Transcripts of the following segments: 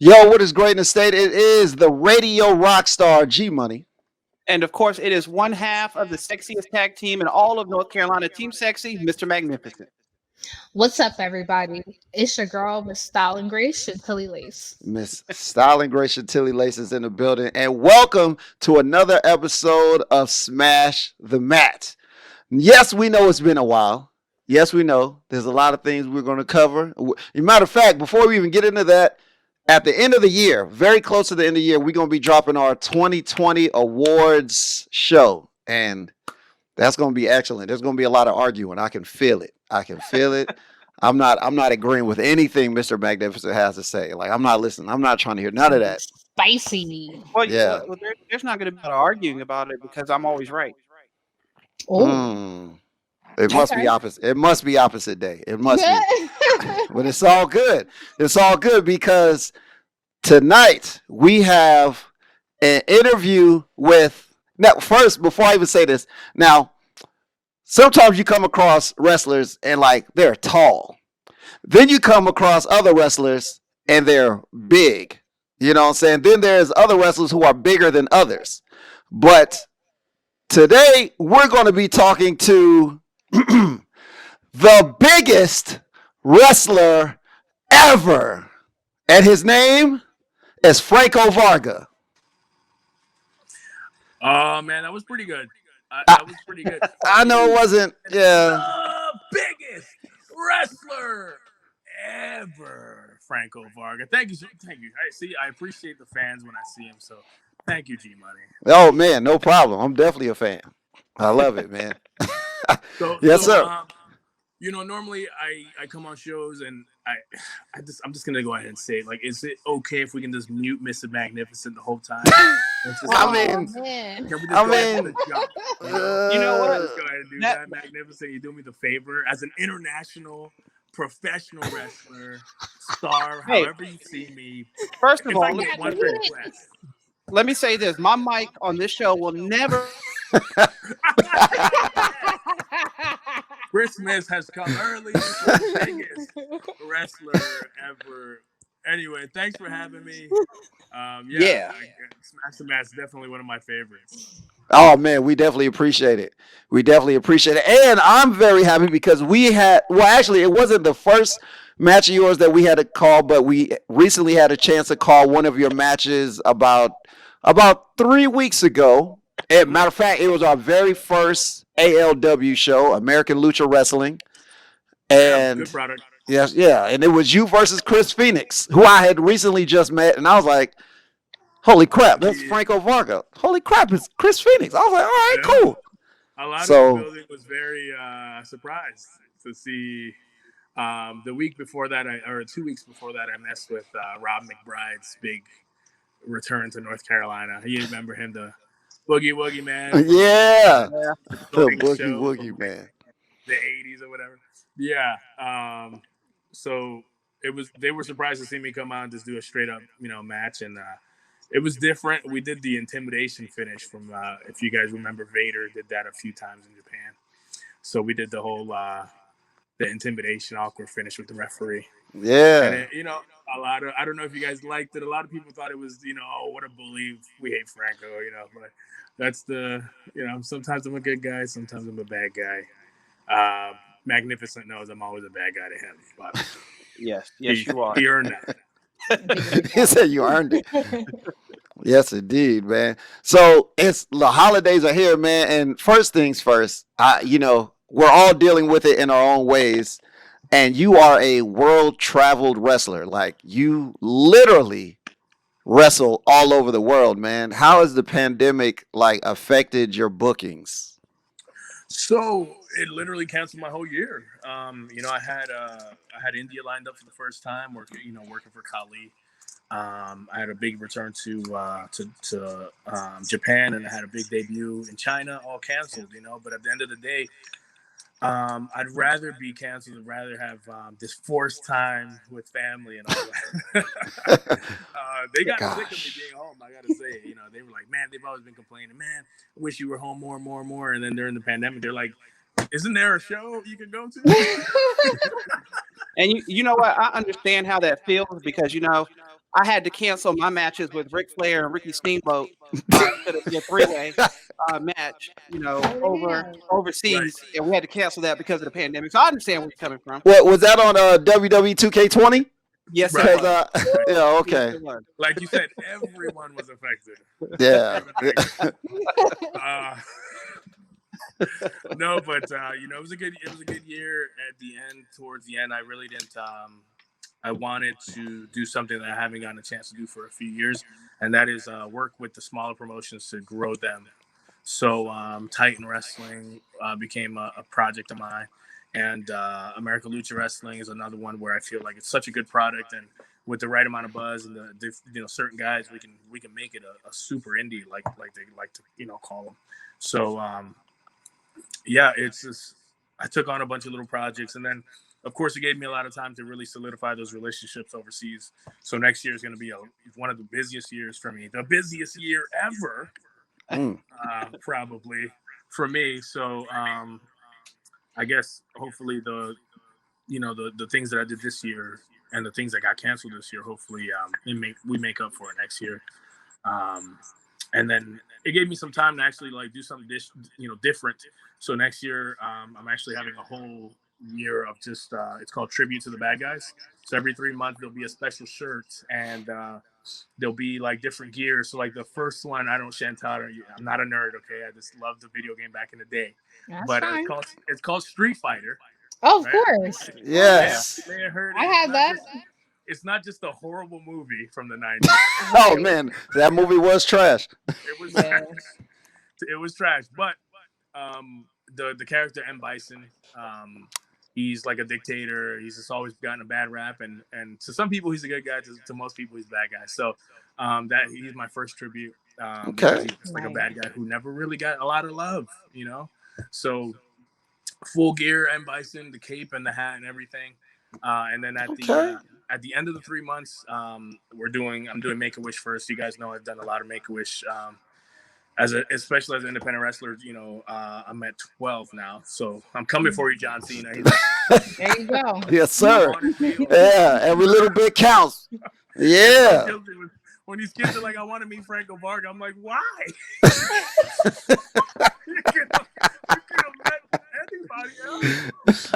Yo, what is great in the state? It is the radio rock star G Money. And of course, it is one half of the sexiest tag team in all of North Carolina, Team Sexy, Mr. Magnificent. What's up, everybody? It's your girl, Miss Style and Grace Chantilly Lace. Miss Styling Grace Chantilly Lace is in the building. And welcome to another episode of Smash the Mat. Yes, we know it's been a while. Yes, we know. There's a lot of things we're going to cover. As a matter of fact, before we even get into that, at the end of the year, very close to the end of the year, we're going to be dropping our 2020 awards show. And that's going to be excellent. There's going to be a lot of arguing. I can feel it. I'm not agreeing with anything Mr. Magnificent has to say. Like, I'm not listening. I'm not trying to hear none of that. Spicy. Well, Yeah. there's not going to be a lot of arguing about it because I'm always right. Oh. It must be opposite. It must be opposite day. It must be. But it's all good. It's all good because tonight we have an interview with. Now, first, before I even say this, now, sometimes you come across wrestlers and like they're tall. Then you come across other wrestlers and they're big. You know what I'm saying? Then there's other wrestlers who are bigger than others. But today we're going to be talking to the biggest wrestler ever. And his name is Franco Varga. Oh man, that was pretty good. That was pretty good. I know it wasn't, yeah. The biggest wrestler ever, Franco Varga. Thank you. I appreciate the fans when I see him. So thank you, G Money. Oh man, no problem. I'm definitely a fan. I love it, man. Yes, sir. Normally I come on shows and I'm just gonna go ahead and say it. Like, is it okay if we can just mute Mr. Magnificent the whole time? Man. Can we just go ahead and jump? You know what? Just go ahead and do that, Magnificent. You do me the favor as an international professional wrestler, star, Hey. however you see me. First of If I all, get one request. let me say this. My mic on this show will never. Christmas has come early. The biggest wrestler ever. Anyway, thanks for having me. Yeah. Smash the Match is definitely one of my favorites. Oh man, we definitely appreciate it. And I'm very happy because actually it wasn't the first match of yours that we had to call, but we recently had a chance to call one of your matches about 3 weeks ago. And matter of fact, it was our very first ALW show, American Lucha Wrestling. And Good product. yes, yeah, and it was you versus Chris Phoenix, who I had recently just met, and I was like, holy crap, that's Franco Varga. Holy crap, it's Chris Phoenix. I was like, all right, cool. A lot of the building was very surprised to see. The week before that, 2 weeks before that, I messed with Rob McBride's big return to North Carolina. You remember him, the Boogie Woogie Man? Yeah. The Big Boogie show Woogie from Man. the 80s or whatever. Yeah. So they were surprised to see me come out and just do a straight up, match. And it was different. We did the intimidation finish from, if you guys remember, Vader did that a few times in Japan. So we did the whole, the intimidation awkward finish with the referee. Yeah. And it, I don't know if you guys liked it. A lot of people thought it was, oh, what a bully. We hate Franco, but that's sometimes I'm a good guy. Sometimes I'm a bad guy. Magnificent knows I'm always a bad guy to him. But Yes, you are. He earned that. He said you earned it. Yes, indeed, man. So it's the holidays are here, man. And first things first, we're all dealing with it in our own ways. And you are a world-traveled wrestler. Like, you literally wrestle all over the world, man. How has the pandemic, affected your bookings? So it literally canceled my whole year. I had India lined up for the first time, working for Kali. I had a big return to Japan, and I had a big debut in China, all canceled. But at the end of the day, I'd rather be canceled and rather have this forced time with family and all that. They got sick of me being home, I gotta say. They were like, man, they've always been complaining, man, I wish you were home more and more and more. And then during the pandemic, they're like, isn't there a show you can go to? And you know what? I understand how that feels because, I had to cancel my matches with Ric Flair and Ricky Steamboat. It could have been a three-way match, overseas, and we had to cancel that because of the pandemic. So I understand where you're coming from. What was that on WWE 2K20? Yes, Right. it was. Yeah, okay. Yes, it was. Like you said, everyone was affected. Yeah. No, but it was a good year at the end. Towards the end, I really didn't. I wanted to do something that I haven't gotten a chance to do for a few years, and that is work with the smaller promotions to grow them. So Titan Wrestling became a project of mine, and America Lucha Wrestling is another one where I feel like it's such a good product, and with the right amount of buzz and the certain guys, we can make it a super indie like they like to call them. So yeah, it's just I took on a bunch of little projects, and then of course it gave me a lot of time to really solidify those relationships overseas. So next year is going to be one of the busiest years for me, the busiest year ever, probably for me. So I guess hopefully the things that I did this year and the things that got canceled this year, hopefully we make up for it next year. And then it gave me some time to actually like do something different. So next year I'm actually having a whole year of just it's called Tribute to the Bad Guys. So every 3 months there'll be a special shirt, and there'll be like different gear. So like the first one, I don't Chantal, I'm not a nerd, okay? I just loved the video game back in the day. That's but fine. it's called Street Fighter. Oh, of course. Yes. You may have heard it. I had that. It's not just a horrible movie from the 90s. Oh man, that movie was trash. It was trash. It was trash. But the character M. Bison, he's like a dictator. He's just always gotten a bad rap, and to some people he's a good guy. To most people he's a bad guy. So that he's my first tribute. Okay. He's like a bad guy who never really got a lot of love, So full gear M. Bison, the cape and the hat and everything. And then at the end of the 3 months, I'm doing Make-A-Wish first. You guys know I've done a lot of Make-A-Wish. Especially as an independent wrestler, I'm at 12 now. So I'm coming for you, John Cena. There you go. Yes, sir. Yeah, every little bit counts. Yeah. When these kids are like, I want to meet Franco Varga, I'm like, why? You could have met anybody else.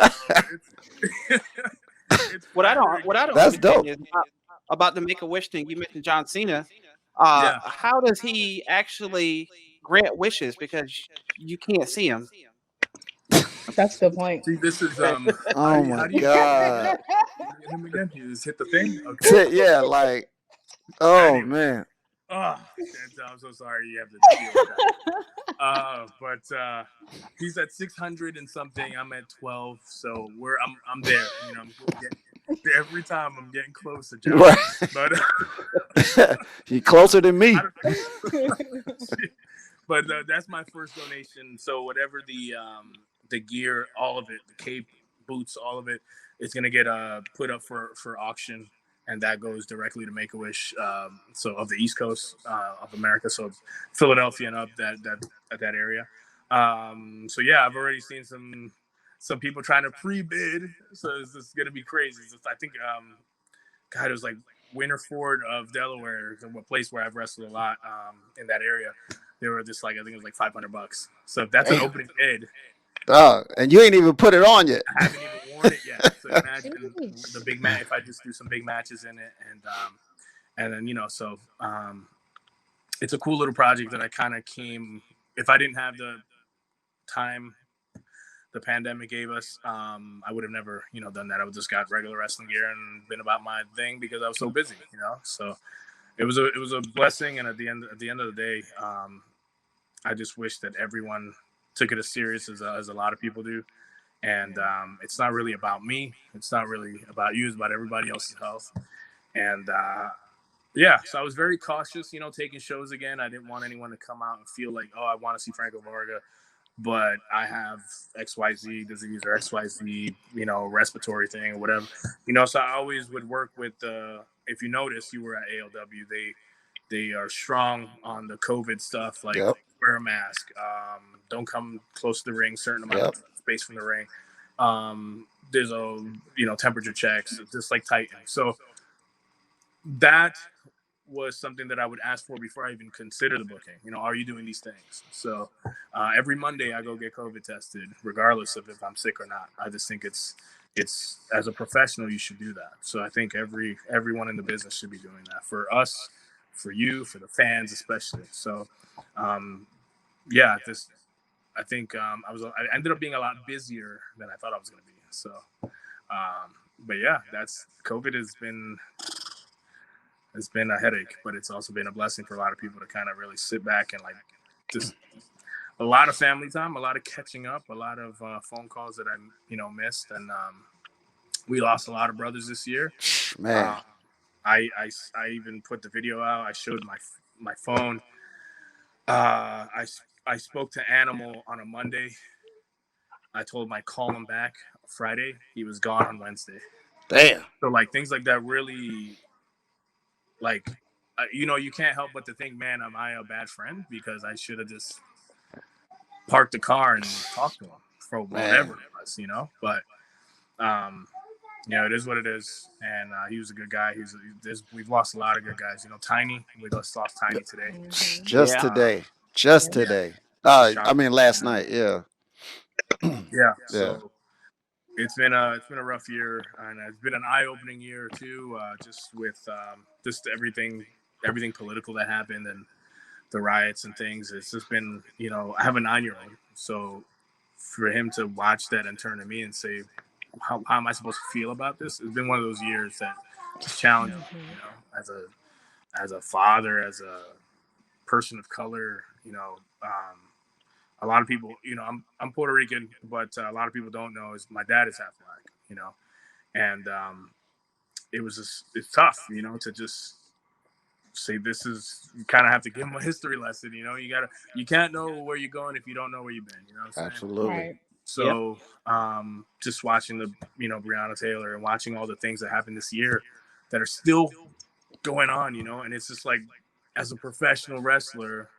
What I don't That's dope. understand is about the Make-A-Wish thing. You mentioned John Cena. How does he actually grant wishes? Because you can't see him. That's the point. See, this is Oh my God. Him again? You just hit the thing. Okay. Yeah, like, oh man. Oh, I'm so sorry you have to deal with that. But he's at 600 and something. I'm at 12, so I'm there. Every time I'm getting closer, John. Right. But you're closer than me. But that's my first donation. So whatever the gear, all of it, the cape, boots, all of it, it's gonna get put up for auction. And that goes directly to Make-A-Wish, so of the East Coast of America, so Philadelphia and up that area. So yeah, I've already seen some people trying to pre-bid, so it's gonna be crazy. I think, it was like Winterford of Delaware, a place where I've wrestled a lot in that area. They were just like, I think it was like $500. So if that's an opening bid. And you ain't even put it on yet. I haven't even worn it yet. So imagine the big match if I just do some big matches in it, and then so it's a cool little project that I kind of came. If I didn't have the time the pandemic gave us, I would have never done that. I would just got regular wrestling gear and been about my thing because I was so busy. So it was a blessing, and at the end of the day, I just wish that everyone took it as serious as a lot of people do. And it's not really about me. It's not really about you. It's about everybody else's health. And so I was very cautious, taking shows again. I didn't want anyone to come out and feel like, oh, I want to see Franco Varga, but I have XYZ disease or XYZ, respiratory thing or whatever. So I always would work with if you notice, you were at ALW, they are strong on the COVID stuff, like wear a mask, don't come close to the ring, certain amount of space from the ring. There's a temperature checks, just like Titan. So that was something that I would ask for before I even consider the booking. Are you doing these things? So every Monday I go get COVID tested, regardless of if I'm sick or not. I just think it's as a professional you should do that. So I think everyone in the business should be doing that, for us, for you, for the fans especially. So yeah, this I think I ended up being a lot busier than I thought I was going to be. So but yeah, that's COVID it's been a headache, but it's also been a blessing for a lot of people to kind of really sit back and like just a lot of family time, a lot of catching up, a lot of phone calls that I missed, and we lost a lot of brothers this year. Man, I even put the video out. I showed my phone. I spoke to Animal on a Monday. I told him I'd call him back Friday. He was gone on Wednesday. damn. So like things like that really, like, you can't help but to think, man, am I a bad friend? Because I should have just parked the car and talked to him for whatever it was, But it is what it is. And he was a good guy. We've lost a lot of good guys. Tiny, we just lost Tiny today. Just today. Just today. I mean, last night. Yeah. Yeah. Yeah. So it's been a rough year, and it's been an eye-opening year too. Just with just everything political that happened and the riots and things. It's just been, I have a 9-year-old, so for him to watch that and turn to me and say, how am I supposed to feel about this? It's been one of those years that is challenging, as a father, as a person of color. A lot of people, I'm Puerto Rican, but a lot of people don't know is my dad is half black, and it's tough, to just say this is, you kind of have to give them a history lesson. You can't know where you're going if you don't know where you've been. You know what I'm saying? Absolutely. Right. So just watching the Breonna Taylor and watching all the things that happened this year that are still going on, and it's just like, as a professional wrestler,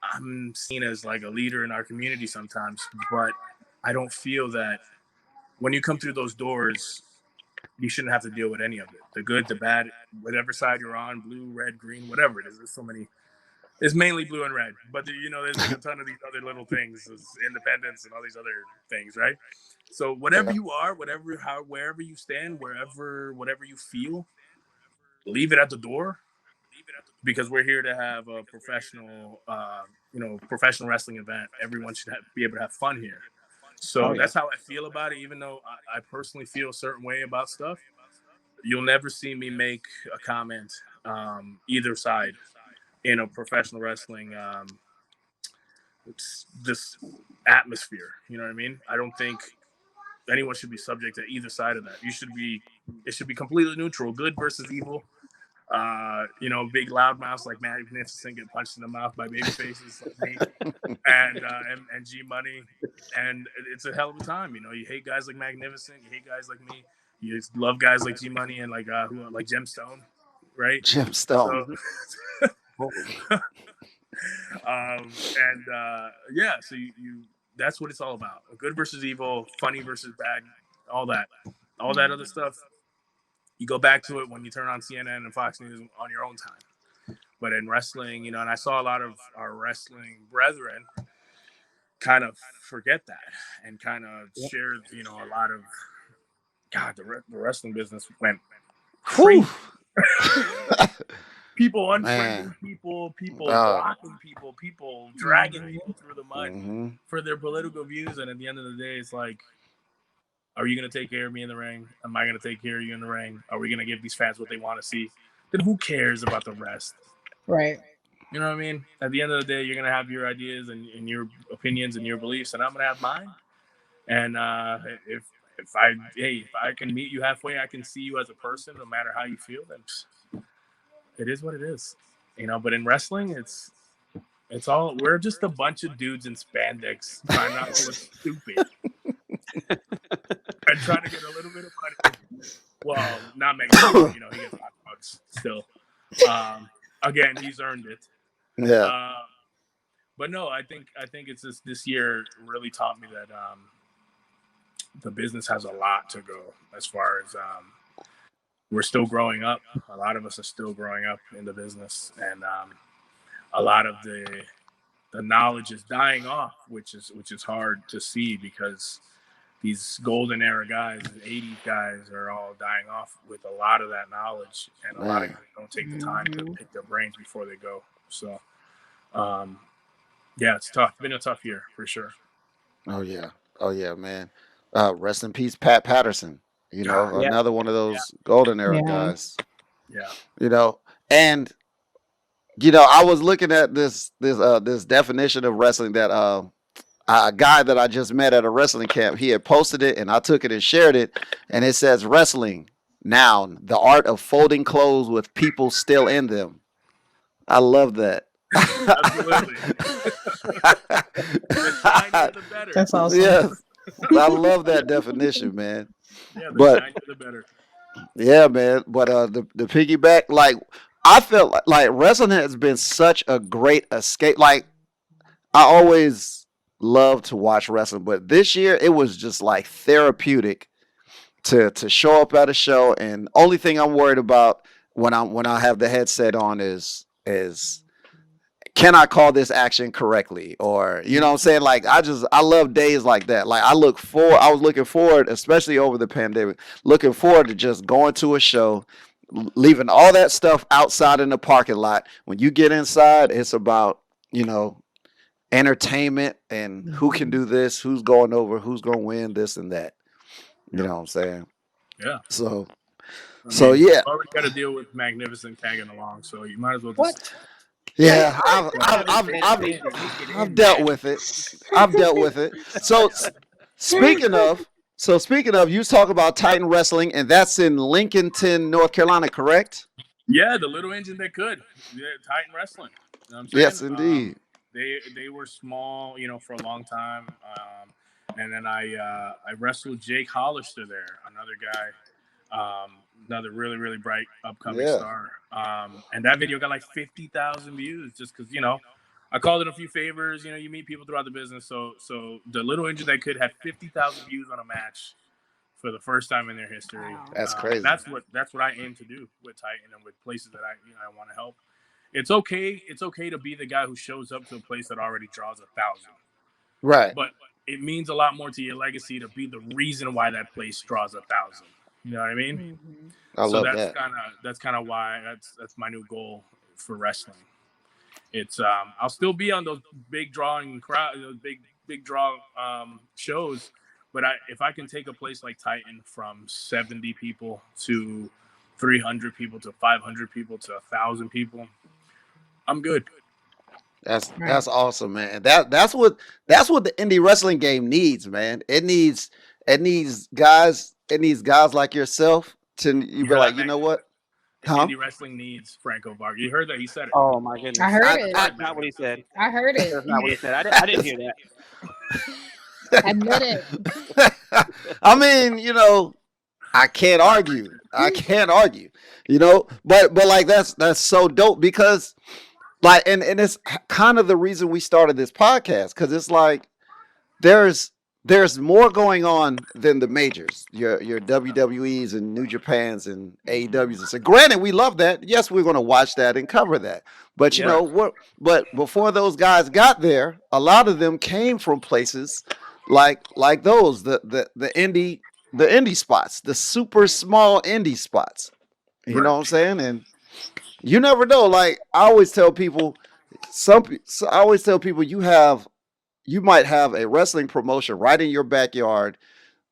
I'm seen as like a leader in our community sometimes, but I don't feel that when you come through those doors, you shouldn't have to deal with any of it. The good, the bad, whatever side you're on, blue, red, green, whatever it is. There's so many. It's mainly blue and red, but there's like a ton of these other little things, independence and all these other things, right? So whatever you are, wherever you stand, whatever you feel, leave it at the door, because we're here to have a professional wrestling event. Everyone should be able to have fun here. So that's how I feel about it. Even though I personally feel a certain way about stuff, you'll never see me make a comment either side in a professional wrestling this atmosphere. You know what I mean? I don't think anyone should be subject to either side of that. It should be completely neutral, good versus evil. Big loudmouths like Magnificent get punched in the mouth by baby faces like me and G Money, and it's a hell of a time. You hate guys like Magnificent, you hate guys like me, you love guys like G Money and like Gemstone, right? Gemstone. So, so you that's what it's all about. Good versus evil, funny versus bad, all that other stuff. You go back to it when you turn on CNN and Fox News on your own time. But in wrestling, and I saw a lot of our wrestling brethren kind of forget that and kind of share, a lot of, God, the wrestling business went crazy. People unfriending people, blocking people dragging people through the mud for their political views. And at the end of the day, it's like, are you going to take care of me in the ring? Am I going to take care of you in the ring? Are we going to give these fans what they want to see? Then who cares about the rest? Right. You know what I mean? At the end of the day, you're going to have your ideas and your opinions and your beliefs, and I'm going to have mine. And if I can meet you halfway, I can see you as a person, no matter how you feel, then it is what it is. But in wrestling, it's all, we're just a bunch of dudes in spandex trying not to look stupid. And trying to get a little bit of money. Well, not Magneto, he gets hot dogs still. Again, he's earned it. Yeah. But no, I think it's just, this year really taught me that the business has a lot to go as far as we're still growing up. A lot of us are still growing up in the business, and a lot of the knowledge is dying off, which is hard to see because these golden era guys, the 80s guys, are all dying off with a lot of that knowledge, and a lot of Man. guys don't take the time to pick their brains before they go. So, yeah, it's tough. Been a tough year for sure. Oh yeah. Oh yeah, man. Rest in peace, Pat Patterson. You know, Yeah. another one of those golden era Yeah. guys. Yeah. You know, and I was looking at this definition of wrestling that a guy that I just met at a wrestling camp, he had posted it, and I took it and shared it, and it says wrestling, noun, the art of folding clothes with people still in them. I love that. Absolutely. The shinier, the better. That's awesome. Yes, I love that definition, man. Yeah, the But shinier, the better. yeah, man. But the piggyback, like I felt like wrestling has been such a great escape. Like I always love to watch wrestling, but this year it was just like therapeutic to show up at a show, and only thing I'm worried about when I have the headset on is can I call this action correctly, or you know what I'm saying, like I love days like that. Like I was looking forward, especially over the pandemic, looking forward to just going to a show, leaving all that stuff outside in the parking lot. When you get inside, it's about entertainment and who can do this, who's going over, who's going to win this and that. You know what I'm saying? Yeah. So I so mean, yeah, you already got to deal with Magnificent tagging along, so you might as well just. What? yeah, I've I've dealt with it. I've dealt with it. So speaking of, you talk about Titan Wrestling, and that's in Lincolnton, North Carolina, correct? Yeah, the little engine that could. Yeah, Titan Wrestling. You know what I'm saying? Yes, indeed. They were small, for a long time. And then I wrestled Jake Hollister there, another guy, another really really bright upcoming star. And that video got like 50,000 views just because I called in a few favors. You meet people throughout the business, so the little engine that could had 50,000 views on a match for the first time in their history. Wow. That's crazy. That's what I aim to do with Titan and with places that I want to help. It's okay to be the guy who shows up to a place that already draws 1,000. Right. But it means a lot more to your legacy to be the reason why that place draws 1,000. You know what I mean? I love that's that. that's kind of why that's my new goal for wrestling. It's I'll still be on those big drawing crowd, those big draw shows, but if I can take a place like Titan from 70 people to 300 people to 500 people to 1,000 people, I'm good. That's awesome, man. That's what the indie wrestling game needs, man. It needs guys like yourself to you be like, you know what? Huh? Indie wrestling needs Franco Varga. You heard that? He said it. Oh my goodness! I heard it. That's not what he said. I heard it. That's not what he said. I didn't hear that. Admit it. I mean, I can't argue. But like that's so dope because like and it's kind of the reason we started this podcast, because it's like there's more going on than the majors, your WWEs and New Japans and AEWs. So granted, we love that. Yes, we're going to watch that and cover that. But you know what? But before those guys got there, a lot of them came from places like those the indie spots, the super small indie spots. You know what I'm saying? And you never know. Like I always tell people, you might have a wrestling promotion right in your backyard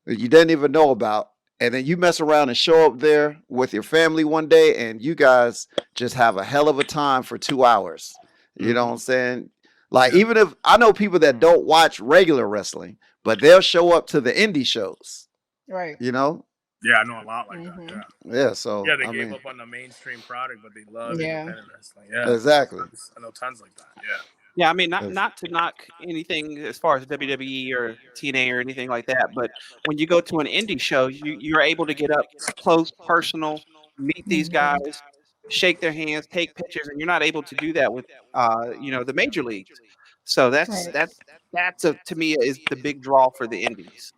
that you didn't even know about. And then you mess around and show up there with your family one day and you guys just have a hell of a time for 2 hours. You know what I'm saying? Like, even if I know people that don't watch regular wrestling, but they'll show up to the indie shows. Right. Yeah, I know a lot like that. Yeah. So they gave up on the mainstream product, but they love independent wrestling. Yeah, exactly. I know tons like that. Yeah. Yeah, I mean, not to knock anything as far as WWE or TNA or anything like that, but when you go to an indie show, you're able to get up close, personal, meet these guys, shake their hands, take pictures, and you're not able to do that with, the major leagues. So that's to me is the big draw for the indies.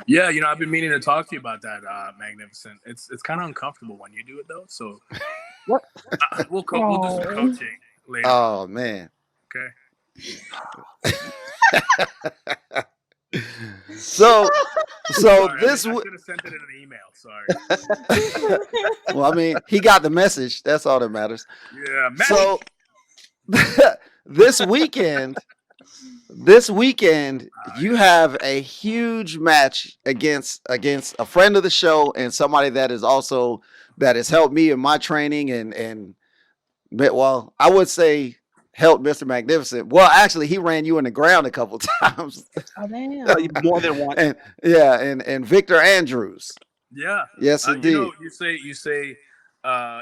Yeah, I've been meaning to talk to you about that, Magnificent. It's kind of uncomfortable when you do it though. So What? we'll do some coaching later. Oh man. Okay. So Sorry, this I should have sent it in an email. Sorry. well, I mean, he got the message. That's all that matters. Yeah. So this weekend, you have a huge match against a friend of the show and somebody that has helped me in my training and well, I would say helped Mr. Magnificent. Well, actually, he ran you in the ground a couple times. Oh damn. More than one. And Victor Andrews. Yeah. Yes, indeed. You say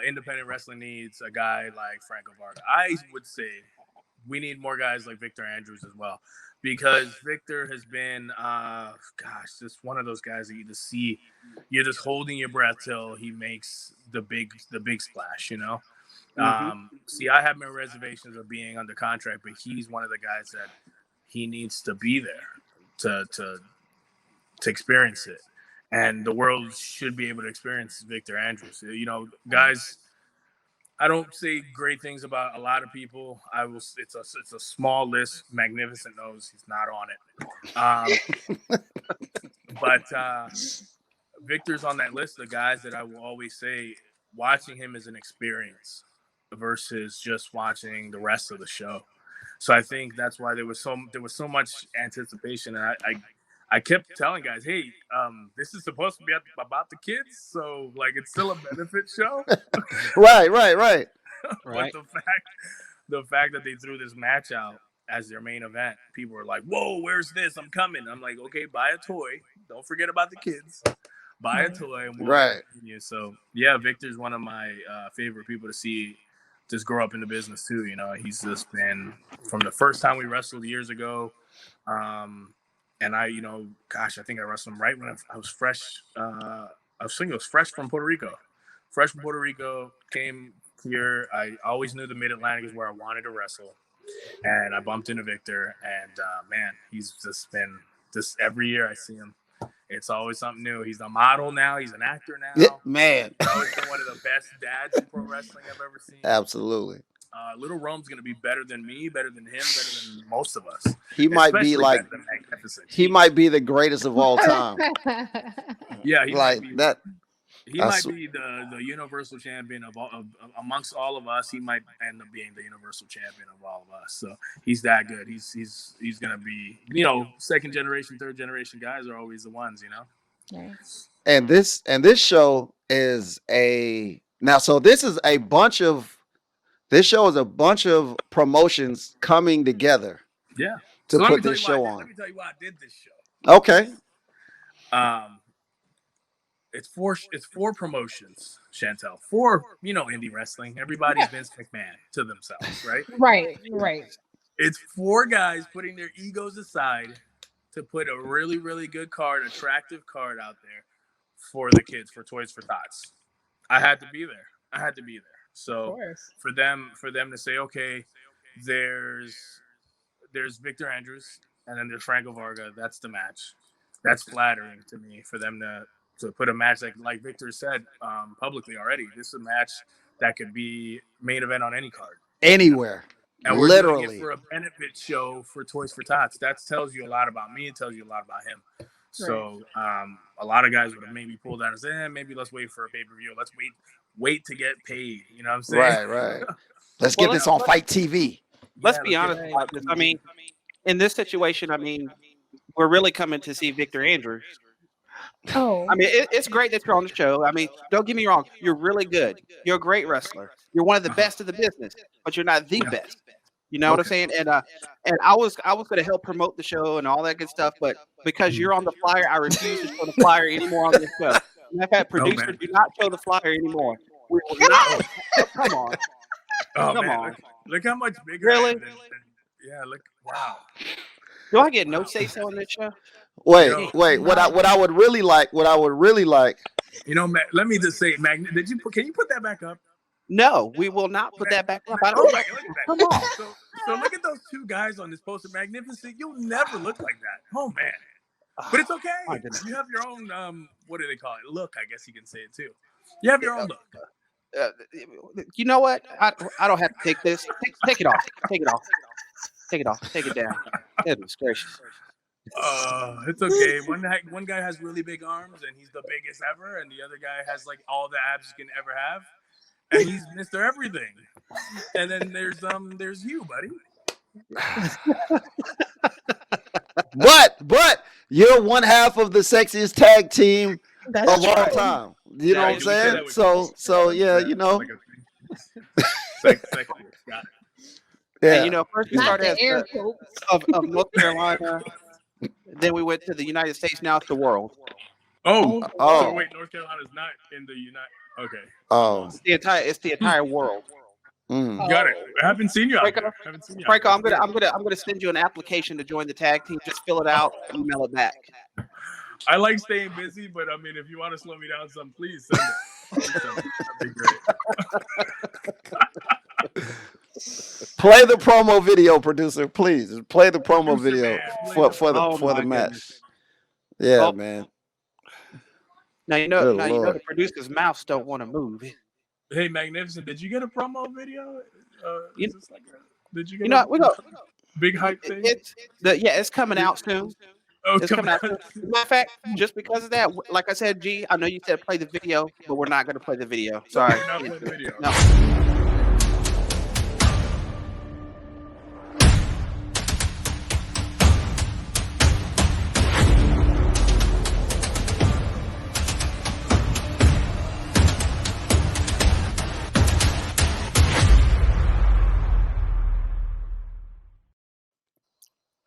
independent wrestling needs a guy like Franco Varga. I would say we need more guys like Victor Andrews as well, because Victor has been, just one of those guys that you just see, you're just holding your breath till he makes the big splash. See, I have my reservations of being under contract, but he's one of the guys that he needs to be there to experience it. And the world should be able to experience Victor Andrews. Guys, I don't say great things about a lot of people. It's a small list. Magnificent knows he's not on it. But Victor's on that list of guys that I will always say watching him is an experience versus just watching the rest of the show. So I think that's why there was so much anticipation. And I kept telling guys, hey, this is supposed to be about the kids, so like it's still a benefit show. Right. But the fact that they threw this match out as their main event, people were like, whoa, where's this? I'm coming. I'm like, okay, buy a toy. Don't forget about the kids. Buy a toy. And we'll continue. So yeah, Victor's one of my favorite people to see just grow up in the business too. He's just been from the first time we wrestled years ago. And I think I wrestled him right when I was fresh. I think it was fresh from Puerto Rico. Fresh from Puerto Rico, came here. I always knew the Mid-Atlantic is where I wanted to wrestle. And I bumped into Victor. And, man, he's just been every year I see him. It's always something new. He's a model now. He's an actor now. Yeah, man. He's always been one of the best dads in pro wrestling I've ever seen. Absolutely. Little Rome's going to be better than me, better than him, better than most of us. He might be like he might be the greatest of all time. Yeah, he might be the universal champion of amongst all of us. He might end up being the universal champion of all of us. So he's that good. He's going to be, second generation, third generation guys are always the ones, Nice. And this show is this show is a bunch of promotions coming together. Yeah. To put this show on. Let me tell you why I did this show. Okay. It's four promotions, Chantel. 4, indie wrestling. Everybody's Vince McMahon to themselves, right? Right. It's 4 guys putting their egos aside to put a really, really good card, attractive card out there for the kids, for Toys for Tots. I had to be there. So for them to say, okay, there's Victor Andrews and then there's Franco Varga. That's the match. That's flattering to me for them to put a match like Victor said publicly already. This is a match that could be main event on any card, anywhere. And we're literally doing it for a benefit show for Toys for Tots. That tells you a lot about me. It tells you a lot about him. So a lot of guys would have maybe pulled out and said, maybe let's wait for a pay-per-view. Let's wait to get paid. You know what I'm saying? Right. Let's get this on Fight TV. Let's be honest about this. I mean, in this situation, we're really coming to see Victor Andrews. Oh. I mean, it's great that you're on the show. I mean, don't get me wrong. You're really good. You're a great wrestler. You're one of the best of the business, but you're not the best. You know what I'm saying? And I was going to help promote the show and all that good stuff, but because you're on the flyer, I refuse to show the flyer anymore on this show. In fact, producer, do not show the flyer anymore. We will not. Come on. Come on. Look how much bigger. Really? Look. Wow. Do I get no say so on this show? Wait. What I would really like. Let me just say, can you put that back up? No, we will not put that back up. Come on. So look at those 2 guys on this poster. Magnificent. You'll never look like that. Oh man. But it's okay. My goodness. You have your own what do they call it? Look, I guess you can say it too. You have your own look. You know what? I don't have to take this. Take it off. Take it off. Take it off. Take it down. Goodness gracious. It's okay. One guy has really big arms and he's the biggest ever, and the other guy has like all the abs you can ever have, and he's Mr. Everything. And then there's you, buddy. But you're one half of the sexiest tag team That's of all true. time. You know Yeah, what I'm you can say saying? that with So yeah, you know. Second, got it. Yeah. And, you know, first we Not started the as air quotes. of North Carolina. Then we went to the United States. Now it's the world. Oh, Oh. so wait, North Carolina's not in the United. Okay. Oh. It's the entire world. Mm. Got it. I haven't seen you out Franco, there. Haven't seen you out Franco, there. I'm gonna send you an application to join the tag team. Just fill it out, email it back. I like staying busy, but I mean, if you want to slow me down some, please send it. That'd be great. Play the promo video, producer, please. Play the promo Producer video man, for the my match. goodness. Yeah, Oh. man. Now you know. Good Now you know Lord. the producer's mouths don't want to move. Hey, Magnificent, did you get a promo video? You- Is this like did you get You know, a we go. big hype thing? It's coming out soon. Oh, It's coming out soon. Matter of fact, just because of that, like I said, G, I know you said play the video, but we're not going to play the video. Sorry. We're not playing the video. No.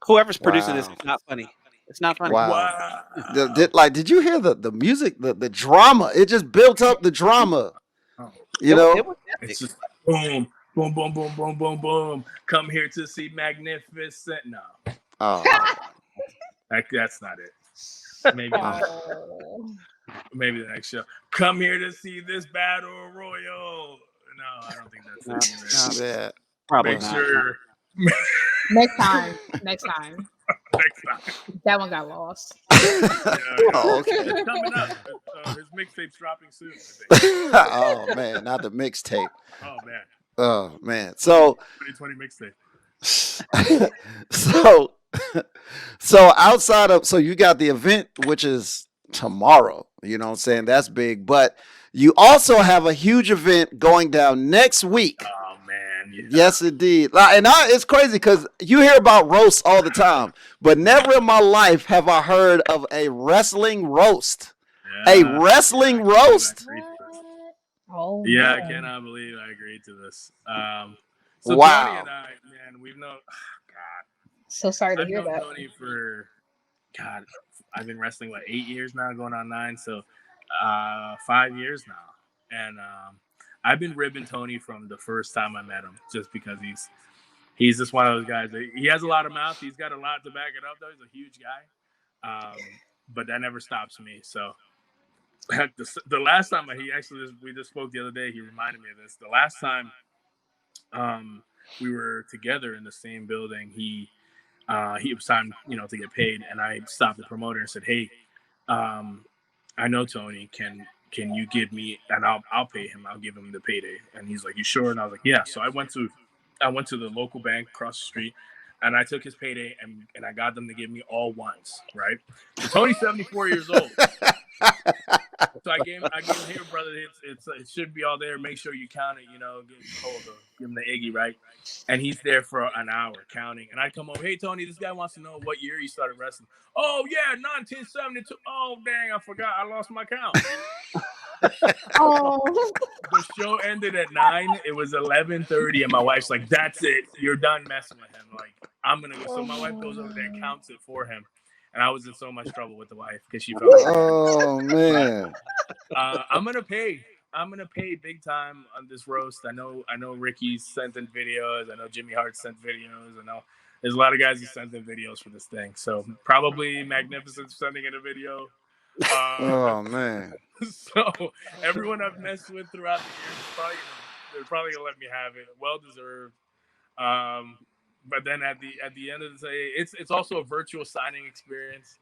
Whoever's producing this, Wow. it's not funny. It's not funny. Wow. Did you hear the music, the drama? It just built up the drama. Oh. You know? It was epic. It's just boom, boom, boom, boom, boom, boom, boom. Come here to see Magnificent. No, Oh. that's not it. Maybe Oh. maybe the next show. Come here to see this battle royal. No, I don't think that's it. Yeah. Probably Make not. sure Next time. next time. That one got lost. Oh, okay. It's coming up. His mixtape's dropping soon, I think. Oh man, not the mixtape. Oh man, Oh man. So 2020 mixtape. so outside of, so you got the event, which is tomorrow, you know what I'm saying? That's big, but you also have a huge event going down next week. Oh man, yeah. Yes, indeed. It's crazy because you hear about roasts all the time, but never in my life have I heard of a wrestling roast. A wrestling roast? Oh, Yeah, I man. cannot believe I agreed to this. So Wow. Tony and I, man, we've known. God, So sorry to I've hear known that. Tony for, God, I've been wrestling 8 years now, going on 9, so 5 years now, and I've been ribbing Tony from the first time I met him, just because he's just one of those guys. He has a lot of mouth. He's got a lot to back it up, though. He's a huge guy, but that never stops me. So the last time we just spoke the other day, he reminded me of this. The last time we were together in the same building, he was time, to get paid, and I stopped the promoter and said, "Hey, I know Tony. Can you give me, and I'll pay him. I'll give him the payday." And he's like, "You sure?" And I was like, "Yeah." So I went to the local bank across the street, and I took his payday, and I got them to give me all once, right? So Tony's 74 years old. So I gave him, "Here, brother, it should be all there. Make sure you count it, give him the Iggy, right?" And he's there for an hour counting. And I come over, "Hey, Tony, this guy wants to know what year you started wrestling." "Oh, yeah, 1972. Oh, dang, I forgot. I lost my count." Oh. The show ended at 9. It was 11:30, and my wife's like, "That's it. You're done messing with him. Like, I'm going to go." So my wife goes over there and counts it for him. And I was in so much trouble with the wife because she felt like, Oh man. I'm gonna pay big time on this roast. I know Ricky's sent in videos. I know Jimmy Hart sent videos. I know there's a lot of guys who sent in videos for this thing. So probably Magnificent sending in a video. Oh man. So everyone I've messed with throughout the years, they're probably gonna let me have it. Well deserved. But then at the end of the day, it's also a virtual signing experience.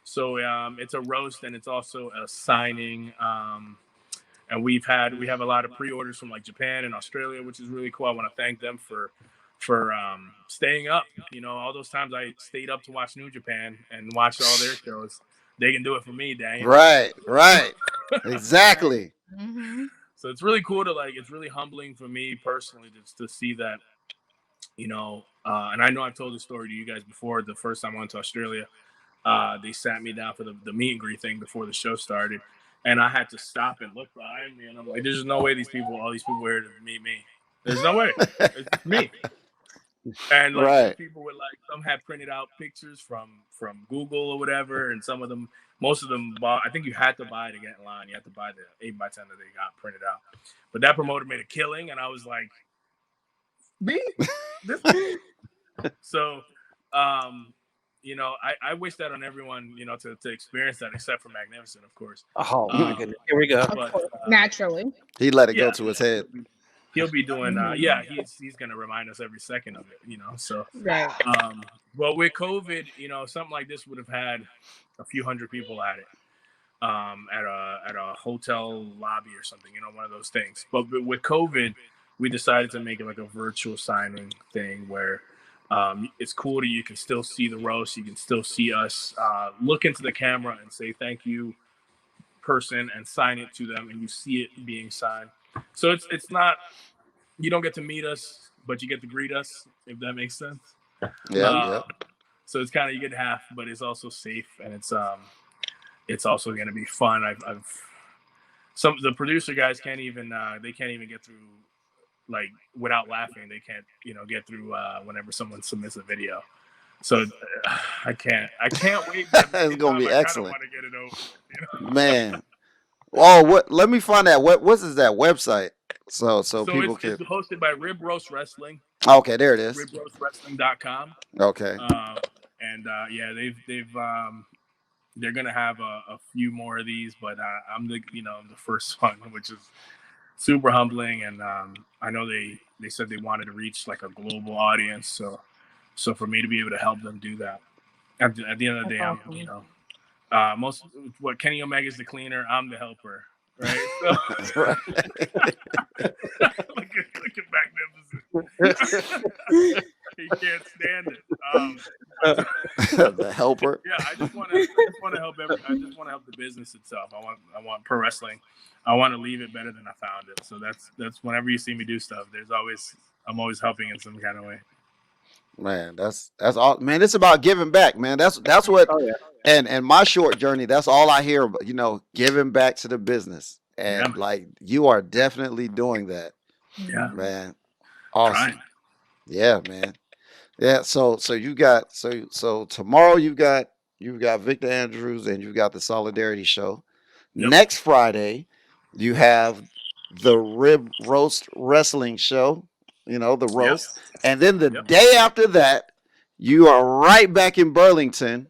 So it's a roast and it's also a signing. And we have a lot of pre-orders from like Japan and Australia, which is really cool. I want to thank them for staying up. You know, all those times I stayed up to watch New Japan and watched all their shows. They can do it for me, dang it. Right. Exactly. Mm-hmm. So it's really cool to like. It's really humbling for me personally to see that. You know, and I know I've told this story to you guys before. The first time I went to Australia, they sat me down for the meet and greet thing before the show started, and I had to stop and look behind me, and I'm like, "There's no way all these people were here to meet me. There's no way. It's just me." And like, these Right. people were like, some had printed out pictures from Google or whatever, and some of them, most of them bought. I think you had to buy to get in line. You had to buy the 8x10 that they got printed out. But that promoter made a killing, and I was like, "Me, this me." So, you know, I wish that on everyone, you know, to experience that, except for Magnificent, of course. Oh my goodness! Here we go. Of But course, naturally. He let it go yeah, to his head. he'll be doing. Mhm. Yeah, he's gonna remind us every second of it, you know. So, Right. well, with COVID, you know, something like this would have had a few hundred people at it, at a hotel lobby or something, you know, one of those things. But with COVID, we decided to make it like a virtual signing thing where it's cool that you can still see the roast, you can still see us look into the camera and say thank you, person, and sign it to them, and you see it being signed. So it's not, you don't get to meet us, but you get to greet us, if that makes sense. Yep. So it's kind of, you get half, but it's also safe, and it's also going to be fun. I've some the producer guys can't even they can't even get through, like, without laughing. They can't, you know, get through whenever someone submits a video. So I can't wait. It's gonna be I kind of excellent, want to get it over with, you know? man. Oh, what? Let me find that. What is that website? So So people it's can. hosted by Rib Roast Wrestling, Okay, there it is. ribrostwrestling.com. Okay. And yeah, they're gonna have a few more of these, but I'm the first one, which is super humbling. And I know they said they wanted to reach like a global audience, so for me to be able to help them do that, at the end of the day, That's I'm, you awesome. know, most what Kenny Omega's the cleaner, I'm the helper, right? So Right. look at Magnificent. He can't stand it. The helper. Yeah, I just want to help I just want to help the business itself. I want pro wrestling. I want to leave it better than I found it. So that's whenever you see me do stuff, I'm always helping in some kind of way. Man, that's all. Man, it's about giving back, man. That's what. Oh yeah. And my short journey, that's all I hear about. You know, giving back to the business, and Yeah. like you are definitely doing that, Yeah, man. Awesome. trying. Yeah, man. Yeah. So you got so tomorrow you've got Victor Andrews and you've got the Solidarity Show. Yep. Next Friday, you have the Rib Roast Wrestling Show. You know, the roast. And then the Yep. day after that, you are right back in Burlington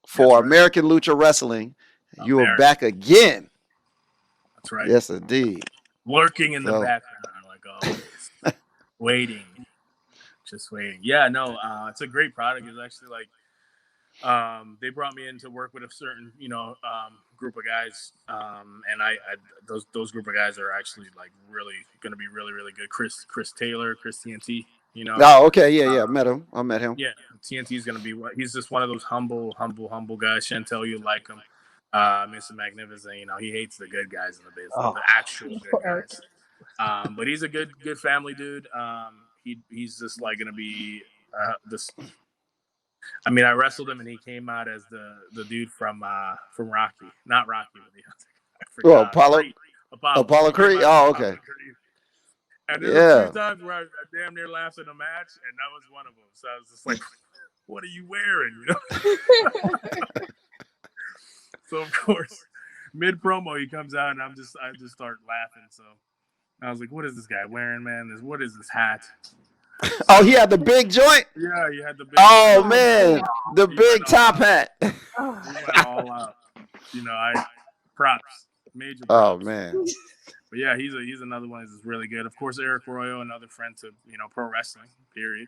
for That's right. American Lucha Wrestling. You are American. back again. That's right. Yes, indeed. Lurking in the So- background, like always, waiting, just waiting. Yeah, no, it's a great product. It's actually like, they brought me in to work with a certain, group of guys, and I those group of guys are actually like really going to be really, really good. Chris Taylor, Chris TNT, you know. Oh, okay. Yeah. I met him. Yeah, TNT is going to be, he's just one of those humble guys. Chantel, you like him. Mr. Magnificent, you know, he hates the good guys in the business, the actual good guys. But he's a good family dude. He's just like going to be this. I mean, I wrestled him, and he came out as the dude from Rocky, not Rocky, but I forgot. Apollo. Apollo Creed. Oh, okay. And there's a few times where I damn near laughed in a match, and that was one of them. So I was just like, "What are you wearing?" You know. So of course, mid promo, he comes out, and I just start laughing. So I was like, "What is this guy wearing, man? What is this hat?" Oh, he had the big joint. Yeah, you had the big. Oh man, the big top hat. He went all out. You know, props, major props. Oh man. But yeah, he's another one that's really good. Of course, Eric Royo, another friend to pro wrestling. Period.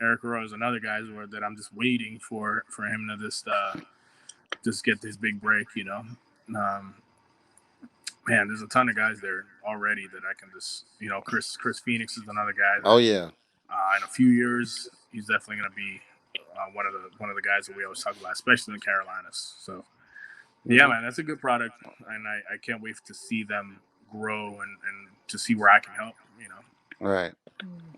Eric Royo is another guy that I'm just waiting for him to just just get this big break. Um, man, there's a ton of guys there already that I can just, Chris Phoenix is another guy. That, Oh yeah. In a few years, he's definitely going to be one of the guys that we always talk about, especially in the Carolinas. So yeah, man, that's a good product, and I can't wait to see them grow and to see where I can help. Right.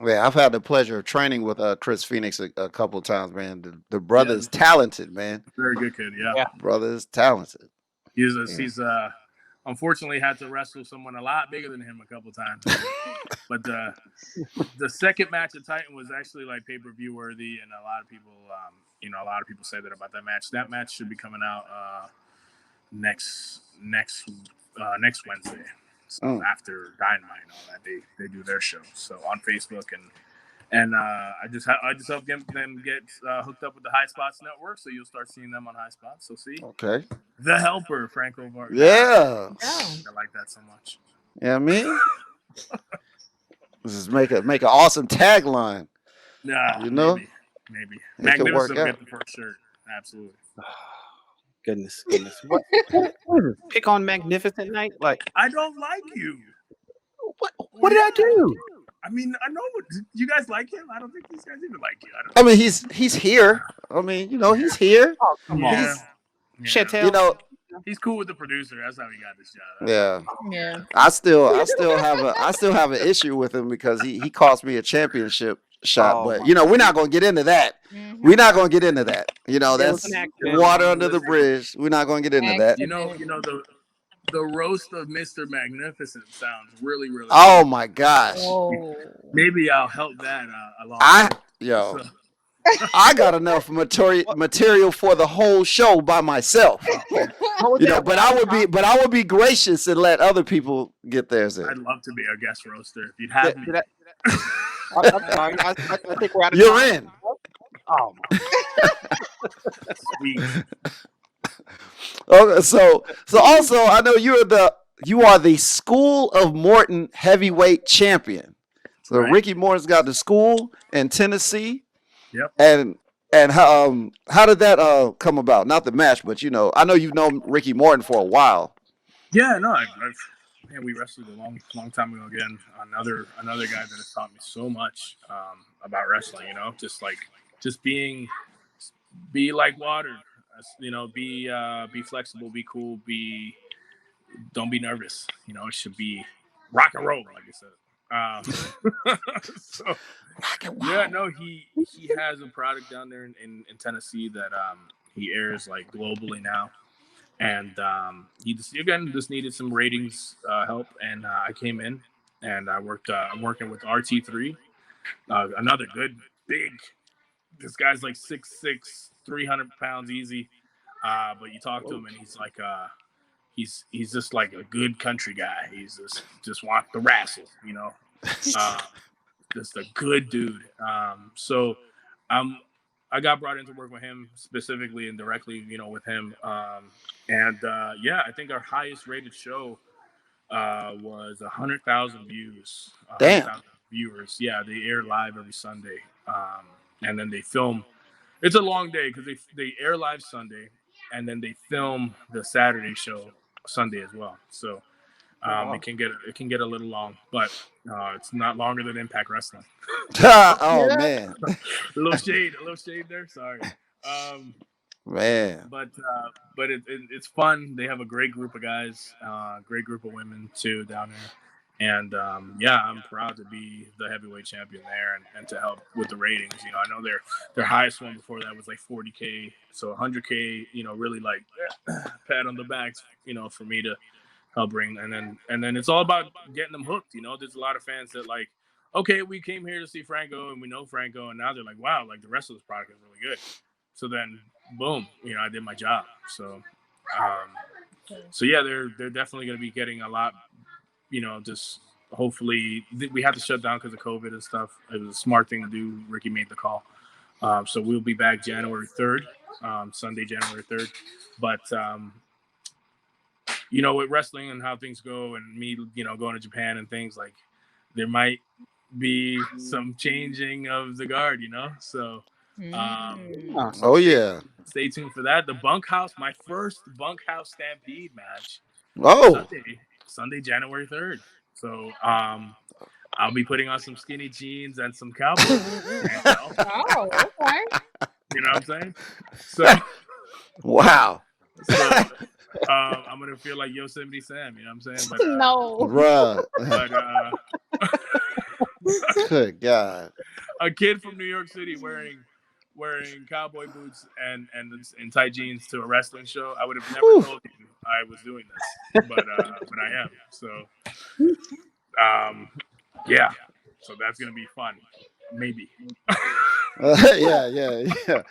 Yeah, I've had the pleasure of training with Chris Phoenix a couple of times, man. The brother is talented, man. Very good kid. Yeah. Brother is talented. He's unfortunately had to wrestle someone a lot bigger than him a couple times. But the second match at Titan was actually like pay-per-view worthy, and a lot of people say that about that match. That match should be coming out next Wednesday. So after Dynamite and all that, they do their show. So on Facebook and I just helped them get hooked up with the High Spots Network, so you'll start seeing them on High Spots. So see, okay, the Helper, Franco Varga. Yeah, I like that so much. Yeah, this is make an awesome tagline. Nah, maybe. Magnificent will get the first shirt. Absolutely. Goodness. What pick on Magnificent Night? Like, I don't like you. What did I do? I mean, I know you guys like him. I don't think these guys even like you. I mean, he's here. I mean, he's here. Oh, come on. Chantel. He's cool with the producer. That's how he got this job. Yeah. I still have an issue with him because he cost me a championship shot. But we're not gonna get into that. Mm-hmm. We're not gonna get into that. That's water under the bridge. We're not gonna get into that. The roast of Mr. Magnificent sounds really, really Oh good. My gosh. Whoa. Maybe I'll help that along. I got enough material for the whole show by myself. But I would be gracious and let other people get theirs in. I'd love to be a guest roaster if you'd have me. I'm sorry. I think we're out of You're time. in. Oh my. Sweet. Okay, so also I know you are the School of Morton heavyweight champion. So right. Ricky Morton's got the school in Tennessee. Yep. And how did that come about? Not the match, but I know you've known Ricky Morton for a while. Yeah, no, we wrestled a long time ago. Again, another guy that has taught me so much about wrestling. Just be like water. Be flexible, be cool, don't be nervous. It should be rock and roll, like I said. So yeah, no, he has a product down there in Tennessee that he airs like globally now, and he just needed some ratings help, and I came in and I'm working with RT3, another good big. This guy's like 6'6", 300 pounds easy, but you talk to him and he's like he's just like a good country guy. He's just want to wrestle, just a good dude. So I got brought in to work with him specifically and directly, with him. I think our highest rated show was 100,000 views. 100,000 viewers. Yeah, they air live every Sunday. And then they film. It's a long day because they air live Sunday, and then they film the Saturday show Sunday as well. So it can get a little long, but it's not longer than Impact Wrestling. Oh man, a little shade there. Sorry, man. But it's fun. They have a great group of guys, great group of women too down there. And I'm proud to be the heavyweight champion there and to help with the ratings. I know their highest one before that was like 40K, so 100K. Really like pat on the backs. For me to help bring, and then it's all about getting them hooked. There's a lot of fans that like, okay, we came here to see Franco and we know Franco, and now they're like, wow, like the rest of this product is really good. So then, boom, I did my job. So yeah, they're definitely going to be getting a lot. Just hopefully we had to shut down because of COVID and stuff. It was a smart thing to do. Ricky made the call. So we'll be back January 3rd, Sunday, January 3rd. But, with wrestling and how things go and me, going to Japan and things, like there might be some changing of the guard, So. Oh, yeah. stay tuned for that. The bunkhouse, my first bunkhouse stampede match. Oh, Sunday, January 3rd. So I'll be putting on some skinny jeans and some cowboy boots. Oh, okay. You know what I'm saying? So wow. So I'm gonna feel like Yosemite Sam, you know what I'm saying? But No. Bruh. but Good God. a kid from New York City wearing cowboy boots and tight jeans to a wrestling show, I would have never told you I was doing this, but I am. So yeah, so that's gonna be fun, maybe. Yeah.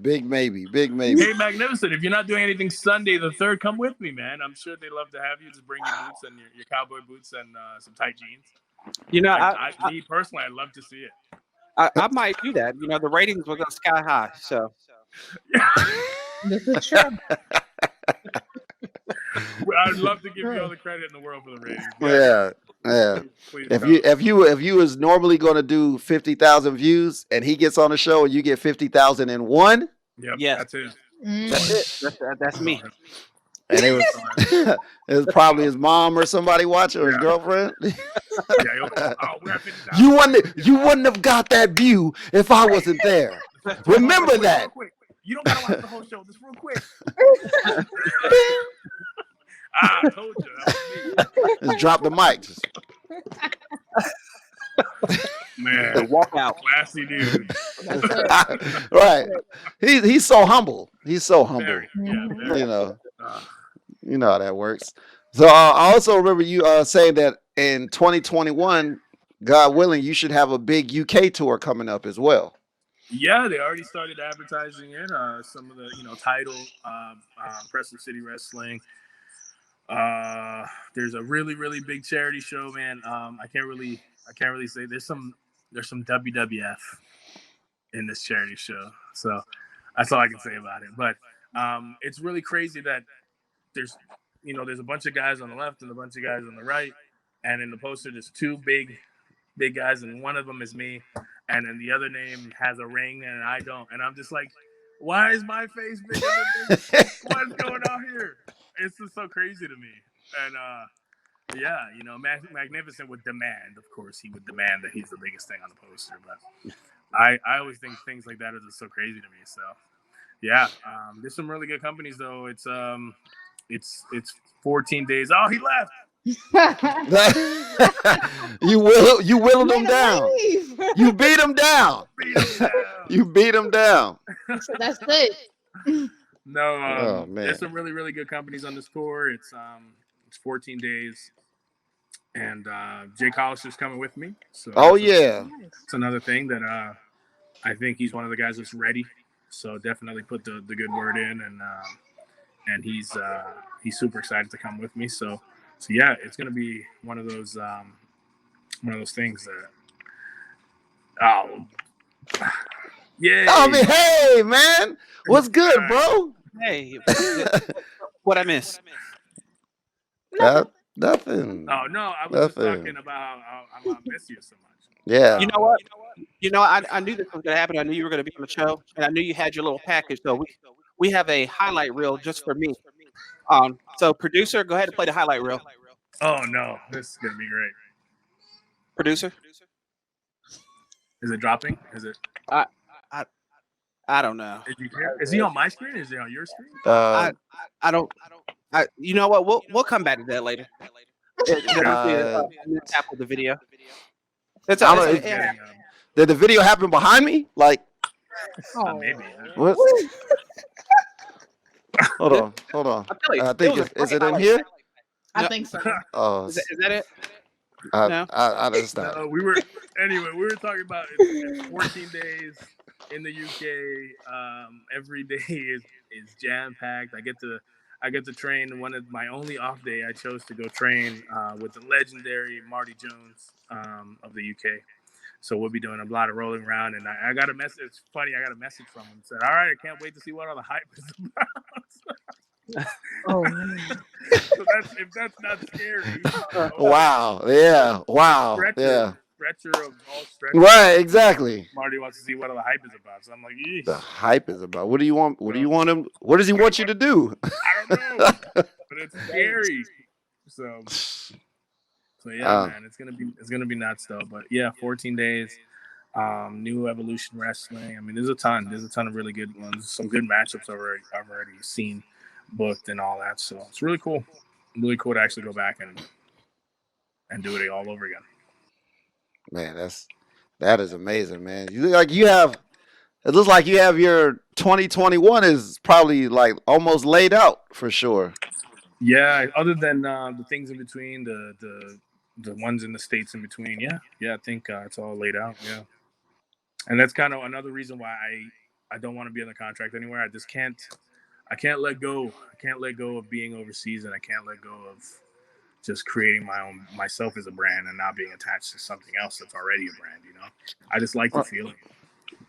Big maybe. Hey, Magnificent, if you're not doing anything Sunday the 3rd, come with me, man. I'm sure they'd love to have you. Just bring your boots and your cowboy boots and some tight jeans. You know, me personally, I'd love to see it. I might do that. You know, the ratings will go sky high. So This is true. I'd love to give you all the credit in the world for the ratings. Yeah. Please If you was normally going to do 50,000 views and he gets on the show and you get 50,001, yep, yes, that's it. That's it. That's me. And it was probably his mom or somebody watching, or his girlfriend. You wouldn't have got that view if I wasn't there. Remember that. Real quick. You don't gotta watch the whole show. Just real quick. I told you. That was me. Just drop the mic. Man, walk out. Classy dude. Right. He's so humble. He's so humble. Very, yeah, very. You know how that works. So I also remember you saying that in 2021, God willing, you should have a big UK tour coming up as well. Yeah, they already started advertising it. Some of the title, Preston City Wrestling. There's a really, really big charity show, man. I can't really say there's some WWF in this charity show. So that's all I can say about it. But it's really crazy that there's a bunch of guys on the left and a bunch of guys on the right, and in the poster there's two big guys, and one of them is me, and then the other name has a ring and I don't, and I'm just like, why is my face bigger than this? What's going on here? It's just so crazy to me. And Magnificent would demand, of course, he would demand that he's the biggest thing on the poster. But I always think things like that are just so crazy to me. So yeah, there's some really good companies though. It's 14 days. Oh, he left. You whittled him down. You beat him down. You beat him down. So that's it. No, man. There's some really, really good companies on this tour. It's 14 days, and Jake Hollister's coming with me. So it's another thing that I think he's one of the guys that's ready. So definitely put the good word in, and he's super excited to come with me. So yeah, it's gonna be one of those things that yeah. I mean, hey man, what's good, bro? Hey, what I miss? Nothing. Oh no, I was just talking about how I miss you so much. Yeah. You know what? I knew this was gonna happen. I knew you were gonna be on the show, and I knew you had your little package. So we have a highlight reel just for me. So producer, go ahead and play the highlight reel. Oh no, this is gonna be great. Producer, is it dropping? Is it? I don't know. Is he on my screen? Is he on your screen? I don't. You know what? We'll come back to that later. Tap with the video. That's all. Did the video happen behind me? Like, maybe. What? Hold on. I think is it in here? I think so. Oh, is that it? No. I just stopped. No, we were talking about it's 14 days in the UK. Every day is jam packed. I get to train. One of my only off day, I chose to go train with the legendary Marty Jones of the UK. So we'll be doing a lot of rolling around, and I got a message. It's funny. I got a message from him. Said, "All right, I can't wait to see what all the hype is about." Oh man. So if that's not scary. Wow. Yeah. Wow. Yeah. stretcher of all stretchers. Right, exactly. Marty wants to see what all the hype is about. So I'm like, The yeesh. hype is about. What do you want? What do So, you want him? What does he want you to do? I don't know, but it's scary. So yeah, man, it's gonna be nuts though. But yeah, 14 days. New Evolution Wrestling. I mean, there's a ton. There's a ton of really good ones. Some good matchups I've already seen, booked, and all that. So it's really cool. Really cool to actually go back and do it all over again. Man, that is amazing, man. You look like you have. It looks like you have your 2021 is probably like almost laid out for sure. Yeah. Other than the things in between, the ones in the states in between. Yeah. I think it's all laid out. Yeah. And that's kind of another reason why I don't want to be on the contract anywhere. I just can't. I can't let go. I can't let go of being overseas, and I can't let go of just creating myself as a brand and not being attached to something else that's already a brand. I just like the feeling.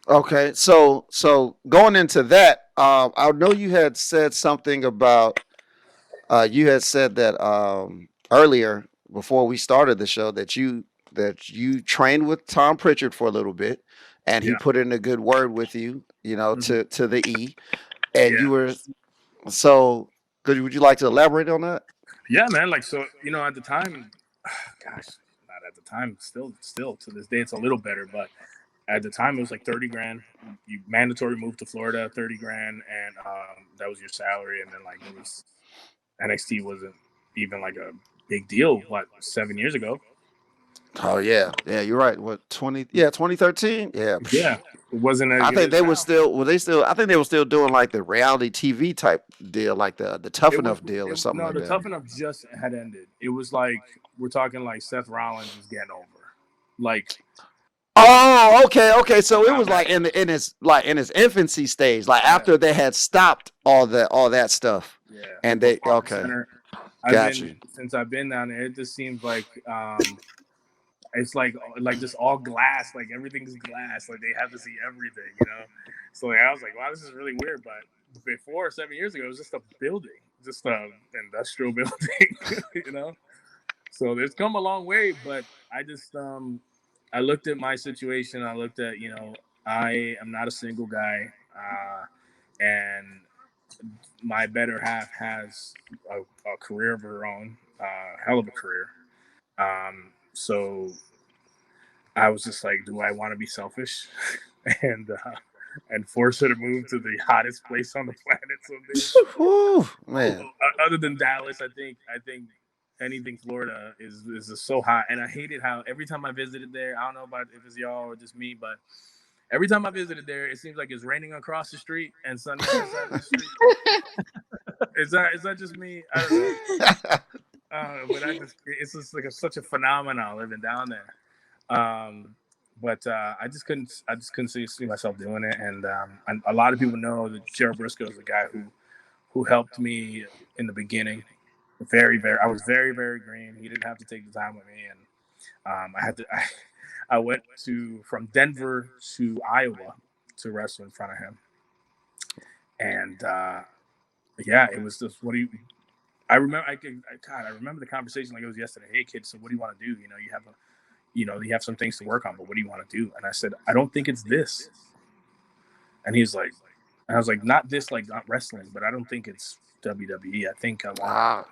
Okay, so going into that, I know you had said something about. You had said that earlier before we started the show that you trained with Tom Pritchard for a little bit, and he Yeah. put in a good word with you, Mhm. to the E, and Yeah. you were so. Would you like to elaborate on that? Yeah, man. Like, so, at the time, gosh, not at the time, still to this day, it's a little better, but at the time it was like 30 grand. You mandatory move to Florida, 30 grand. And that was your salary. And then like it was NXT wasn't even like a big deal. What, 7 years ago? Oh yeah, you're right. What 20? Yeah, 2013. Yeah, Yeah. It wasn't as I good think as they were now. still. Well, they still. I think they were still doing like the reality TV type deal, like the Tough Enough deal or something No, like the that. Tough Enough just had ended. It was like, we're talking like Seth Rollins was getting over. Like, Oh, okay. So it around was that. like in its infancy stage, like Yeah. after they had stopped all that stuff, Yeah. and The they Performance okay, Center. got you. Since I've been down there, it just seems like it's like just all glass, like everything's glass, like they have to see everything. So like, I was like, wow, this is really weird. But before 7 years ago, it was just a building, just an industrial building. So it's come a long way, but I just I looked at my situation. I looked at I am not a single guy, and my better half has a career of her own, hell of a career. So I was just like, do I want to be selfish and force her to move to the hottest place on the planet someday? Whew, man. Other than Dallas, I think anything Florida is just so hot, and I hated how every time I visited there. I don't know about if it's y'all or just me, but every time I visited there, it seems like it's raining across the street and sunny on the side of the street. Is that just me? I don't know. But it's just like such a phenomenon living down there. But I just couldn't see myself doing it. And a lot of people know that Gerald Briscoe is the guy who helped me in the beginning. I was very, very green. He didn't have to take the time with me, and I went from Denver to Iowa to wrestle in front of him, and yeah, it was just I remember. I remember the conversation like it was yesterday. Hey, kid, so what do you want to do? You have some things to work on, but what do you want to do? And I said, I don't think it's this. And he's like, and I was like, not this, like not wrestling, but I don't think it's WWE. I think I want.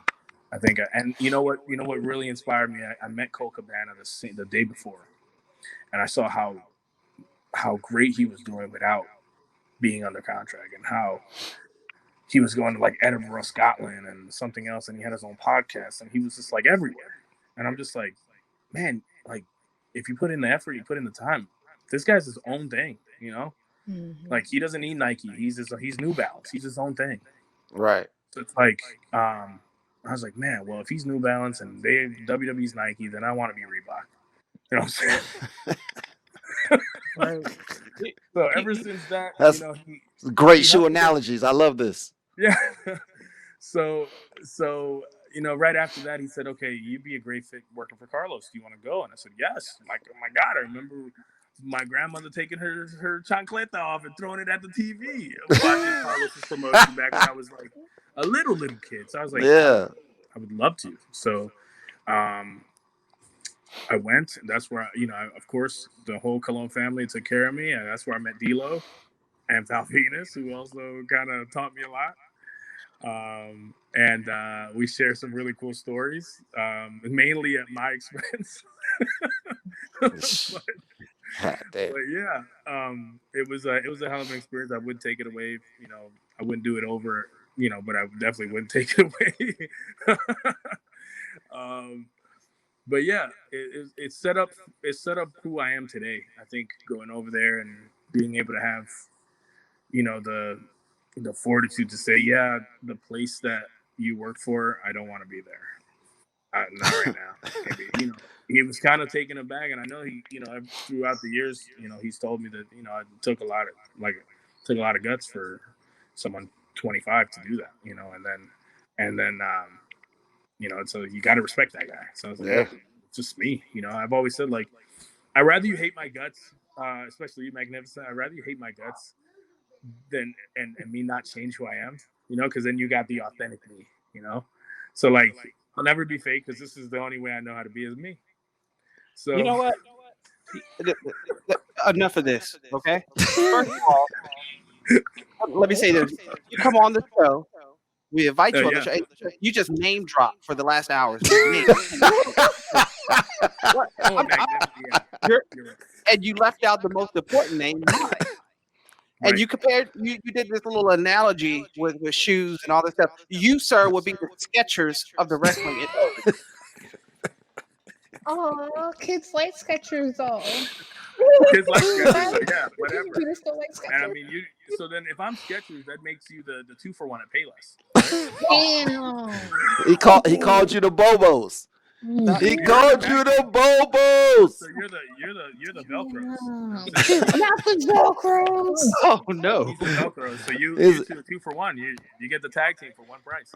And you know what really inspired me? I met Cole Cabana the day before, and I saw how great he was doing without being under contract, and how he was going to like Edinburgh, Scotland, and something else, and he had his own podcast, and he was just like everywhere. And I'm just like, man, like if you put in the effort, you put in the time. This guy's his own thing. Like he doesn't need Nike. He's New Balance. He's his own thing. Right. So it's like, I was like, man, well, if he's New Balance and WWE's Nike, then I want to be Reebok. You know what I'm saying? Right. So ever since that, That's great shoe analogies. I love this. Yeah. So right after that, he said, okay, you'd be a great fit working for Carlos. Do you want to go? And I said, yes. Like, oh my God, I remember my grandmother taking her chancleta off and throwing it at the TV. Watching Carlos's promotion back when I was like a little kid. So I was like, yeah, I would love to. So I went. And that's where of course, the whole Cologne family took care of me, and that's where I met D'Lo and Val Venus, who also kind of taught me a lot. And we share some really cool stories, mainly at my expense. but, but yeah, it was a hell of an experience. I would take it away. I wouldn't do it over. But I definitely wouldn't take it away. But yeah, it set up who I am today. I think going over there and being able to have the fortitude to say, yeah, the place that you work for, I don't want to be there. Not right now. Maybe he was kind of taken aback, and I know he throughout the years, he's told me that I took a lot of guts for someone 25 to do that, and then so you got to respect that guy. So I was like, yeah, it's just me. I've always said, like, I'd rather you hate my guts, especially you, Magnificent. I'd rather you hate my guts than and me not change who I am, because then you got the authentic me, So like, I'll never be fake because this is the only way I know how to be as me. So you know what? Enough of this, okay? First of all, let me say this: you come on the show, we invite you on the show. You just name drop for the last hours. And you left out the most important name, mine. And you compared, you did this little analogy with shoes and all this stuff. You, sir, would be the Skechers of the wrestling industry. Oh, kids like Skechers, though. Kids like Skechers, yeah, whatever. Kids still like Skechers. And I mean, so then if I'm Skechers, that makes you the 2-for-1 at Payless. Damn. He called you the Bobos. He called you the Bobos. So you're the Velcros. Not the Velcros. Oh no. He's the Velcros. So you do the 2-for-1. You get the tag team for one price.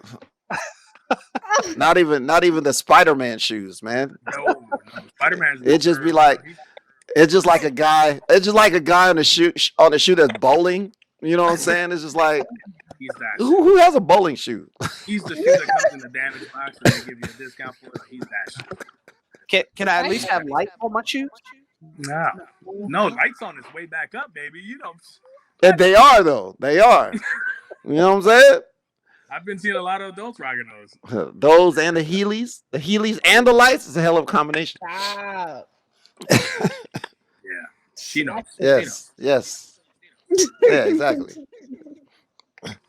Not even the Spider-Man shoes, man. No. Spider-Man's. It just be like, it's just like a guy on the shoe that's bowling. You know what I'm saying? It's just like, he's that. Who has a bowling shoe? He's the shoe that comes in the damaged box and they give you a discount for it. He's that shoe. Can I at least have lights on my shoes? No, lights on is way back up, baby. And they are though. They are. You know what I'm saying? I've been seeing a lot of adults rocking those. Those and the Heelys and the lights is a hell of a combination. Wow. Yeah, she knows. Yes. Yeah, exactly.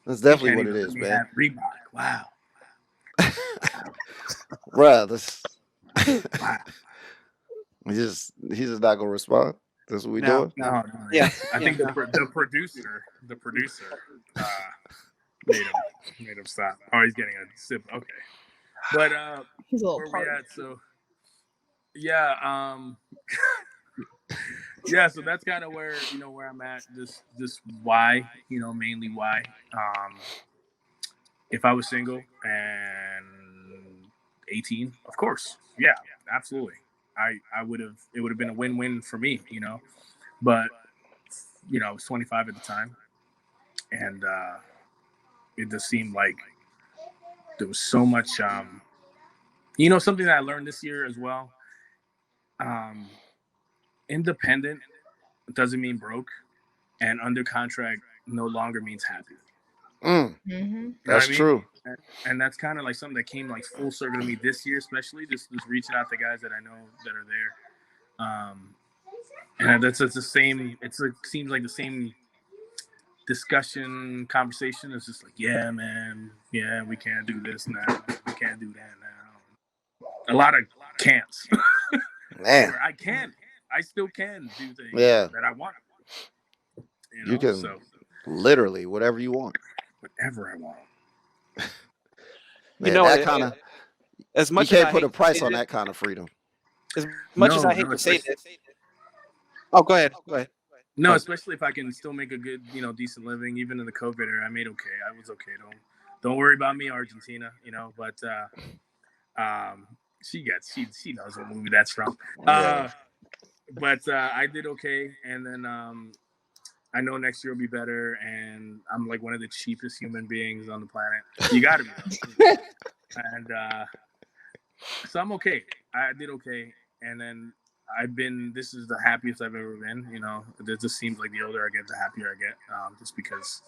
That's definitely what it is, man. Reebok. Wow. Bruh, wow. He's just not gonna respond. That's what we doing. No. Yeah, I think the producer made him stop. Oh, he's getting a sip. Okay, but he's a little where we at? So yeah, yeah. So that's kind of where where I'm at. Just why mainly why. If I was single and 18, of course, yeah, absolutely. I would have. It would have been a win-win for me, But I was 25 at the time, and it just seemed like there was so much. Something that I learned this year as well. Independent doesn't mean broke, and under contract no longer means happy. Mm-hmm. That's true. And that's kind of like something that came like full circle to me this year, especially just reaching out to guys that I know that are there. And that's the same. Seems like the same discussion conversation. It's just like, yeah, man, yeah, we can't do this now. We can't do that now. A lot of can'ts. Man, I still can do things that I want. You can literally whatever you want. Whatever I want. Man, that kind of, as much you as can't put a price on that kind of freedom. As much as I hate to say this. Oh, go ahead. No, especially if I can still make a good, decent living, even in the COVID era. I made okay. I was okay. Don't worry about me, Argentina. But she knows what movie that's from. But I did okay, and then I know next year will be better, and I'm like one of the cheapest human beings on the planet. You got to be. And so I'm okay. I did okay, and then this is the happiest I've ever been. You know, it just seems like the older I get, the happier I get, just because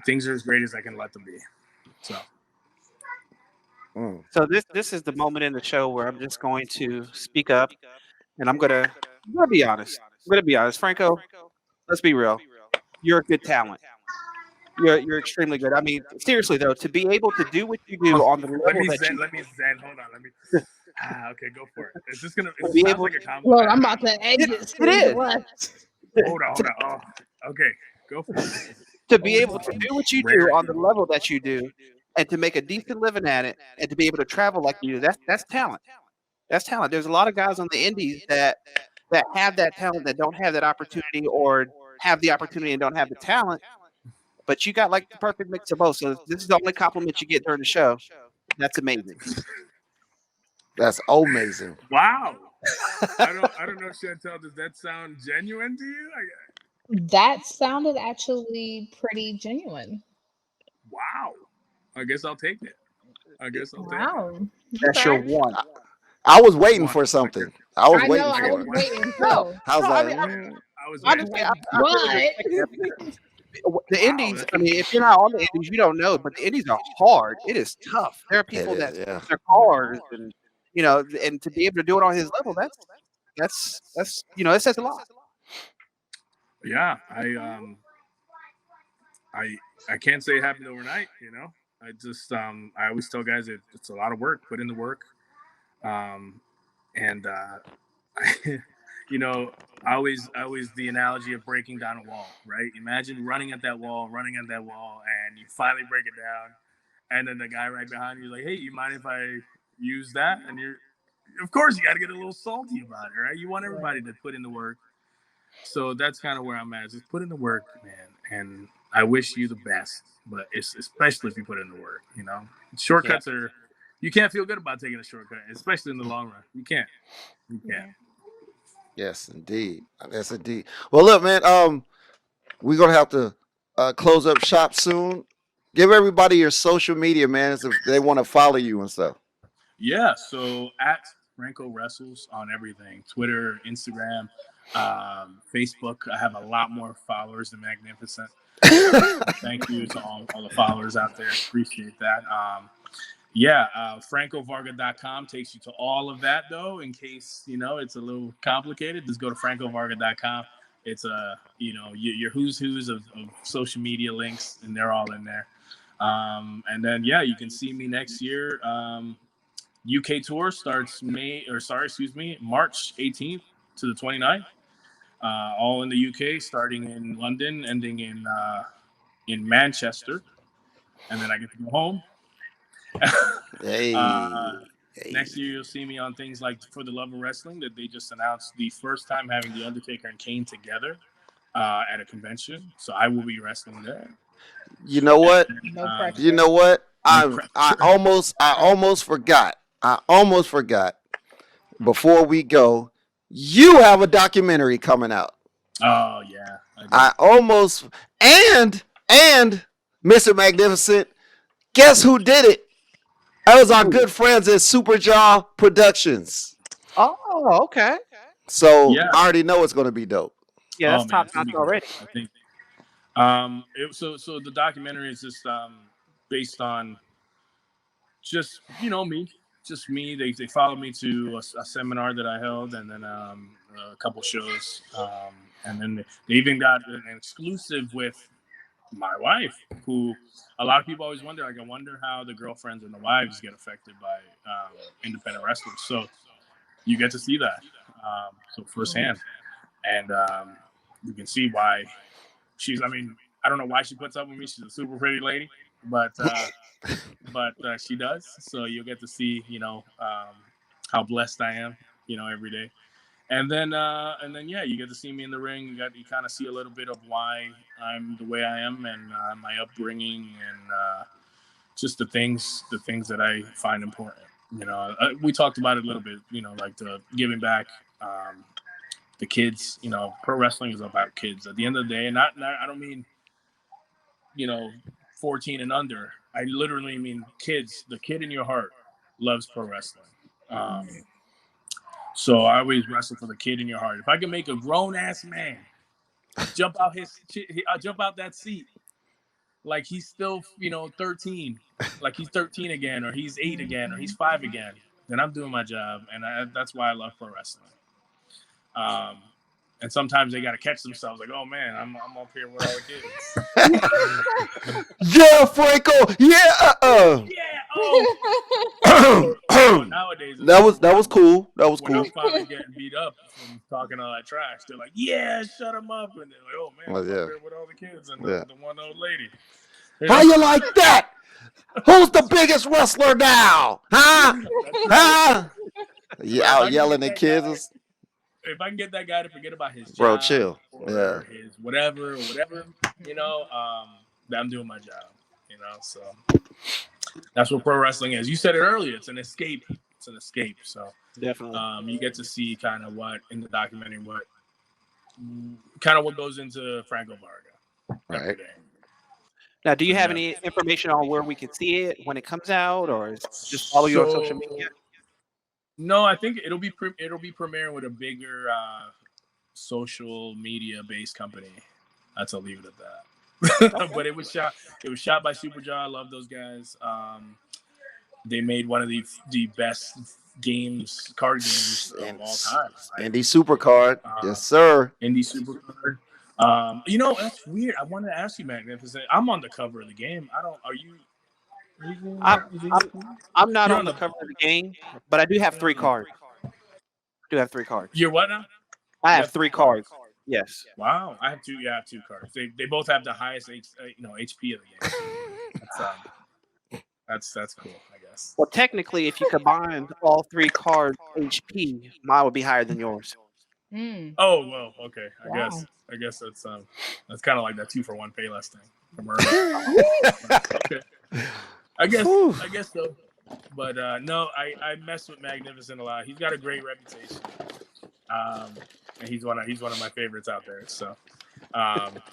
things are as great as I can let them be. So. So this is the moment in the show where I'm just going to speak up, and I'm gonna be honest. I'm gonna be honest, Franco. Let's be real. You're a good talent. You're extremely good. I mean, seriously though, to be able to do what you do on the level that you Let me zen. Hold on. Let me. Okay, go for it. Is this gonna? to It be sounds able like a to, compliment. Well, I'm about to exit it stage is left. Hold on. Oh, okay. Go for it. to be able to do what you do Rare. on the level that you do, and to make a decent living at it, and to be able to travel like you do. That's talent. That's talent. There's a lot of guys on the indies that have that talent that don't have that opportunity, or have the opportunity and don't have the talent. But you got like the perfect mix of both. So this is the only compliment you get during the show. That's amazing. That's amazing. Wow. I don't know, Chantel. Does that sound genuine to you? That sounded actually pretty genuine. Wow. I guess I'll take it. Wow. That's your Okay. one. I was waiting for something. I was I know waiting I for was it. waiting No, too. I was no. I like, mean, I was waiting. honestly, I really respect that because the indies. I mean, if you're not on the indies, you don't know. But the indies are hard. It is tough. There are it people that is, yeah. their cars, and and to be able to do it on his level, that's it says a lot. Yeah. I can't say it happened overnight. You know. I just I always tell guys it's a lot of work. Put in the work. And you know, I always the analogy of breaking down a wall, right? Imagine running at that wall, and you finally break it down, and then the guy right behind you is like, "Hey, you mind if I use that?" And of course, you got to get a little salty about it, right? You want everybody to put in the work, so that's kind of where I'm at. Just put in the work, man, and I wish you the best, but it's especially if you put in the work. You know, shortcuts are. You can't feel good about taking a shortcut, especially in the long run. You can't. You can't. Yes, indeed. Yes, indeed. Well, look, man. We're gonna have to close up shop soon. Give everybody your social media, man, if they want to follow you and stuff. Yeah, so at Franco Wrestles on everything, Twitter, Instagram, Facebook. I have a lot more followers than Magnificent. Thank you to all the followers out there. Appreciate that. FrancoVarga.com takes you to all of that, though, in case, it's a little complicated. Just go to FrancoVarga.com. It's your who's of social media links, and they're all in there. And then, you can see me next year. UK tour starts March 18th to the 29th. All in the UK, starting in London, ending in Manchester, and then I get to go home. Hey. Next year, you'll see me on things like For the Love of Wrestling, that they just announced the first time having The Undertaker and Kane together at a convention. So I will be wrestling there. You know what? No pressure. You know what? I almost forgot. Before we go, you have a documentary coming out. Oh yeah. I almost and Mr. Magnificent. Guess who did it? That was our good friends at Superjaw Productions. Oh, okay. So I already know it's going to be dope. Yeah, that's top notch already. I think. So the documentary is just based on just me. They followed me to a seminar that I held, and then a couple shows, and then they even got an exclusive with my wife, who a lot of people always wonder. Like, I wonder how the girlfriends and the wives get affected by independent wrestlers. So you get to see that so firsthand, and you can see why she's. I mean, I don't know why she puts up with me. She's a super pretty lady, but she does. So you'll get to see, how blessed I am, every day. And then you get to see me in the ring. You kind of see a little bit of why I'm the way I am, and my upbringing, and just the things that I find important. We talked about it a little bit. Like the giving back, the kids. Pro wrestling is about kids. At the end of the day, and not I don't mean 14 and under. I literally mean kids. The kid in your heart loves pro wrestling. So I always wrestle for the kid in your heart. If I can make a grown ass man jump out jump out that seat like he's still 13, like he's 13 again, or he's 8 again, or he's 5 again, then I'm doing my job, and that's why I love pro wrestling. And sometimes they got to catch themselves, like, oh man, I'm up here with all the kids. Yeah, Franco. Yeah. Nowadays, that was cool. That was when cool. I'm finally getting beat up from talking all that trash, they're like, yeah, shut him up, and they're like, oh man, I'm up here with all the kids and the one old lady. How you like that? Who's the biggest wrestler now? Huh? Huh? Yeah, out yelling at kids. If I can get that guy to forget about his job, bro, chill. Or his whatever, I'm doing my job. So that's what pro wrestling is. You said it earlier. It's an escape. So definitely, you get to see kind of what in the documentary, what goes into Franco Varga. Right. Now, do you have any information on where we can see it when it comes out, or just follow your social media? No, I think it'll be premiering with a bigger social media based company. I'll leave it at that. Okay. But it was shot by Superjaw. I love those guys. They made one of the best card games of all time. Right? Indie Supercard. Yes, sir. Indie Supercard. That's weird. I wanted to ask you, Magnificent. I'm on the cover of the game. Are you? I'm not on the cover of the game, but I do have 3 cards. You're what now? I have 3 cards. Yes. Wow. I have 2. Yeah, I have 2 cards. They both have the highest HP of the game. That's cool, I guess. Well, technically, if you combined all 3 cards HP, mine would be higher than yours. Oh well, okay. I guess that's kind of like that 2-for-1 Payless thing. Okay. I guess so. But no, I mess with Magnificent a lot. He's got a great reputation, and he's one of my favorites out there. So,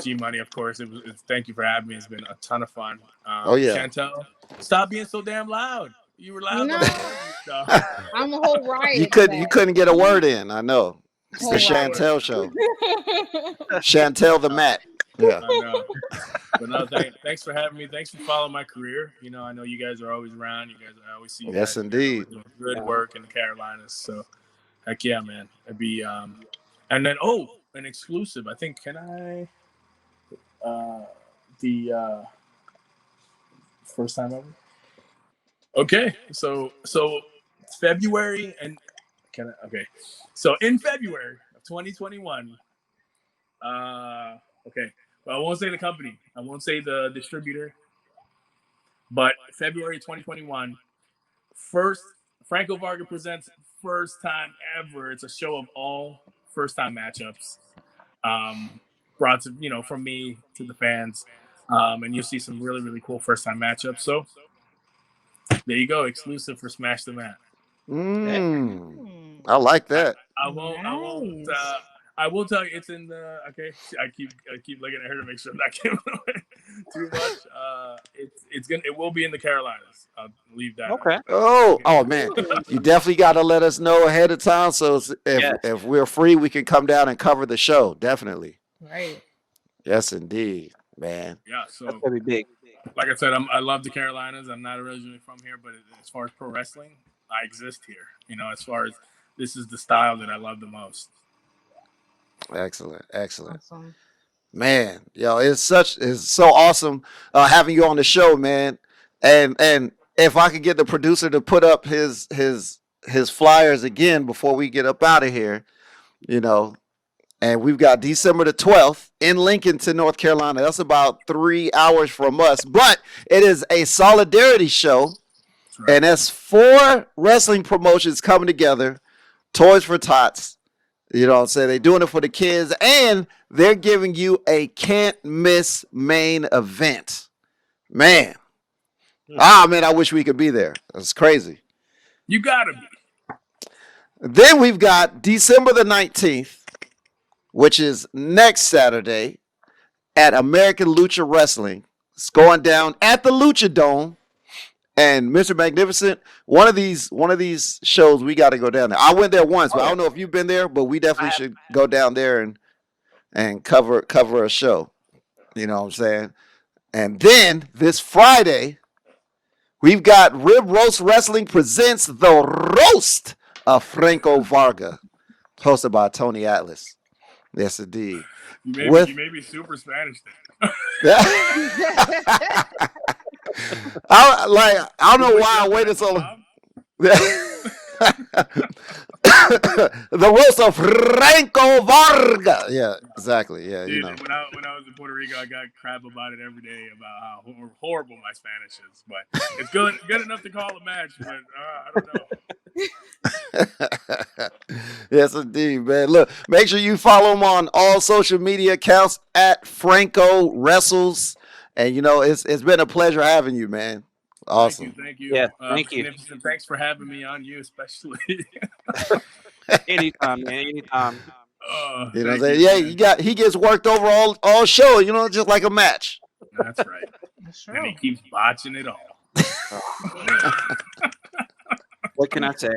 G Money, of course. Thank you for having me. It's been a ton of fun. Chantel, stop being so damn loud. You were loud. No. I'm the whole riot. You couldn't get a word in. I know. It's the Chantel show. Chantel the Mat. Yeah. I know. But no, thanks for having me. Thanks for following my career. I know you guys are always around. I always see you guys. Yes, indeed. Doing good work in the Carolinas. So, heck yeah, man. It'd be and then an exclusive. I think can I the first time ever. Okay, so February and can I? Okay, so in February of 2021. Okay. Well, I won't say the company. I won't say the distributor. But February 2021, Franco Varga presents first time ever. It's a show of all first time matchups. Brought to from me to the fans. And you'll see some really, really cool first time matchups. So there you go, exclusive for Smash the Mat. I like that. I will tell you, it's in the okay. I keep looking at her to make sure I'm not giving away too much. It will be in the Carolinas. I'll leave that. Okay. Oh man, you definitely got to let us know ahead of time. So if we're free, we can come down and cover the show. Definitely. Right. Yes, indeed, man. Yeah. So that's gonna be big. Like I said, I love the Carolinas. I'm not originally from here, but as far as pro wrestling, I exist here. As far as this is the style that I love the most. Excellent. Awesome. Man, it's so awesome having you on the show, man. And if I could get the producer to put up his flyers again before we get up out of here, and we've got December the 12th in Lincolnton, North Carolina. That's about 3 hours from us, but it is a solidarity show. Right. And that's 4 wrestling promotions coming together, Toys for Tots. They're doing it for the kids, and they're giving you a can't miss main event. Man. Man, I wish we could be there. That's crazy. You gotta be. Then we've got December the 19th, which is next Saturday at American Lucha Wrestling. It's going down at the Lucha Dome. And Mr. Magnificent, one of these shows we got to go down there. I went there once, but I don't know if you've been there, but we definitely should go down there and cover a show. You know what I'm saying? And then this Friday, we've got Rib Roast Wrestling presents the roast of Franco Varga, hosted by Tony Atlas. Yes, indeed. You may be super Spanish then. I don't know why I waited so long. The roast of Franco Varga. Yeah, exactly. Yeah, Dude, you know. When I was in Puerto Rico, I got crap about it every day about how horrible my Spanish is. But it's good enough to call a match. But I don't know. Yes, indeed, man. Look, make sure you follow him on all social media accounts at Franco Wrestles. And you know, it's been a pleasure having you, man. Awesome. Thank you. Yeah, thank you. Thanks for having me on. You especially. Anytime, man. Anytime. You know what I'm saying? Yeah, he gets worked over all show. You know, just like a match. That's right. Sure. And he keeps botching it all. What can I say?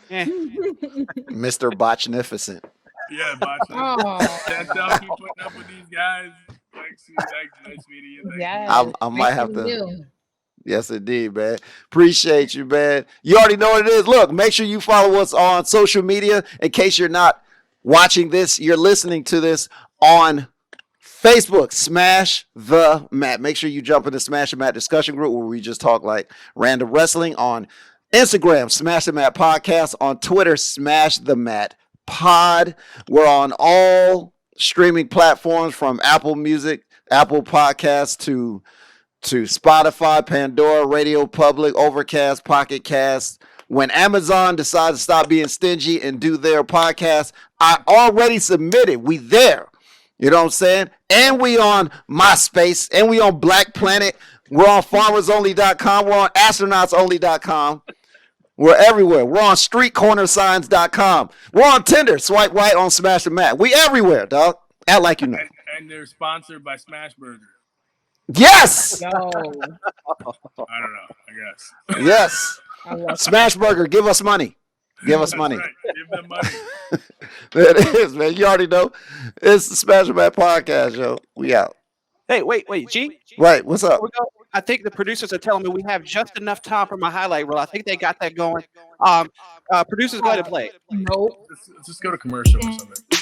Yeah. Mr. Botchnificent. Yeah, botching. Oh. That's how I keep putting up with these guys. Thanks, nice meeting you. Yeah. I might have to. Yes, indeed, man. Appreciate you, man. You already know what it is. Look, make sure you follow us on social media. In case you're not watching this, you're listening to this on Facebook. Smash the Mat. Make sure you jump in the Smash the Mat discussion group where we just talk like random wrestling. On Instagram, Smash the Mat Podcast. On Twitter, Smash the Mat Pod. We're on all streaming platforms from Apple Music, Apple Podcasts to Spotify, Pandora, Radio Public, Overcast, Pocket Cast. When Amazon decides to stop being stingy and do their podcast, I already submitted. We there. You know what I'm saying? And we on MySpace, and we on Black Planet. We're on FarmersOnly.com. We're on AstronautsOnly.com. We're everywhere. We're on StreetCornerSigns.com. We're on Tinder. Swipe right on Smash the Mat. We everywhere, dog. Act like you know. And they're sponsored by Smashburger. Yes. No. I don't know. I guess. Yes. Smashburger, give us money. Give us money. Right. Give them money. It is, man. You already know. It's the Smash the Mat Podcast, yo. We out. Hey, wait, G. Right. What's up? I think the producers are telling me we have just enough time for my highlight reel. I think they got that going. Producers, go ahead and play. Nope. Let's just go to commercial or something.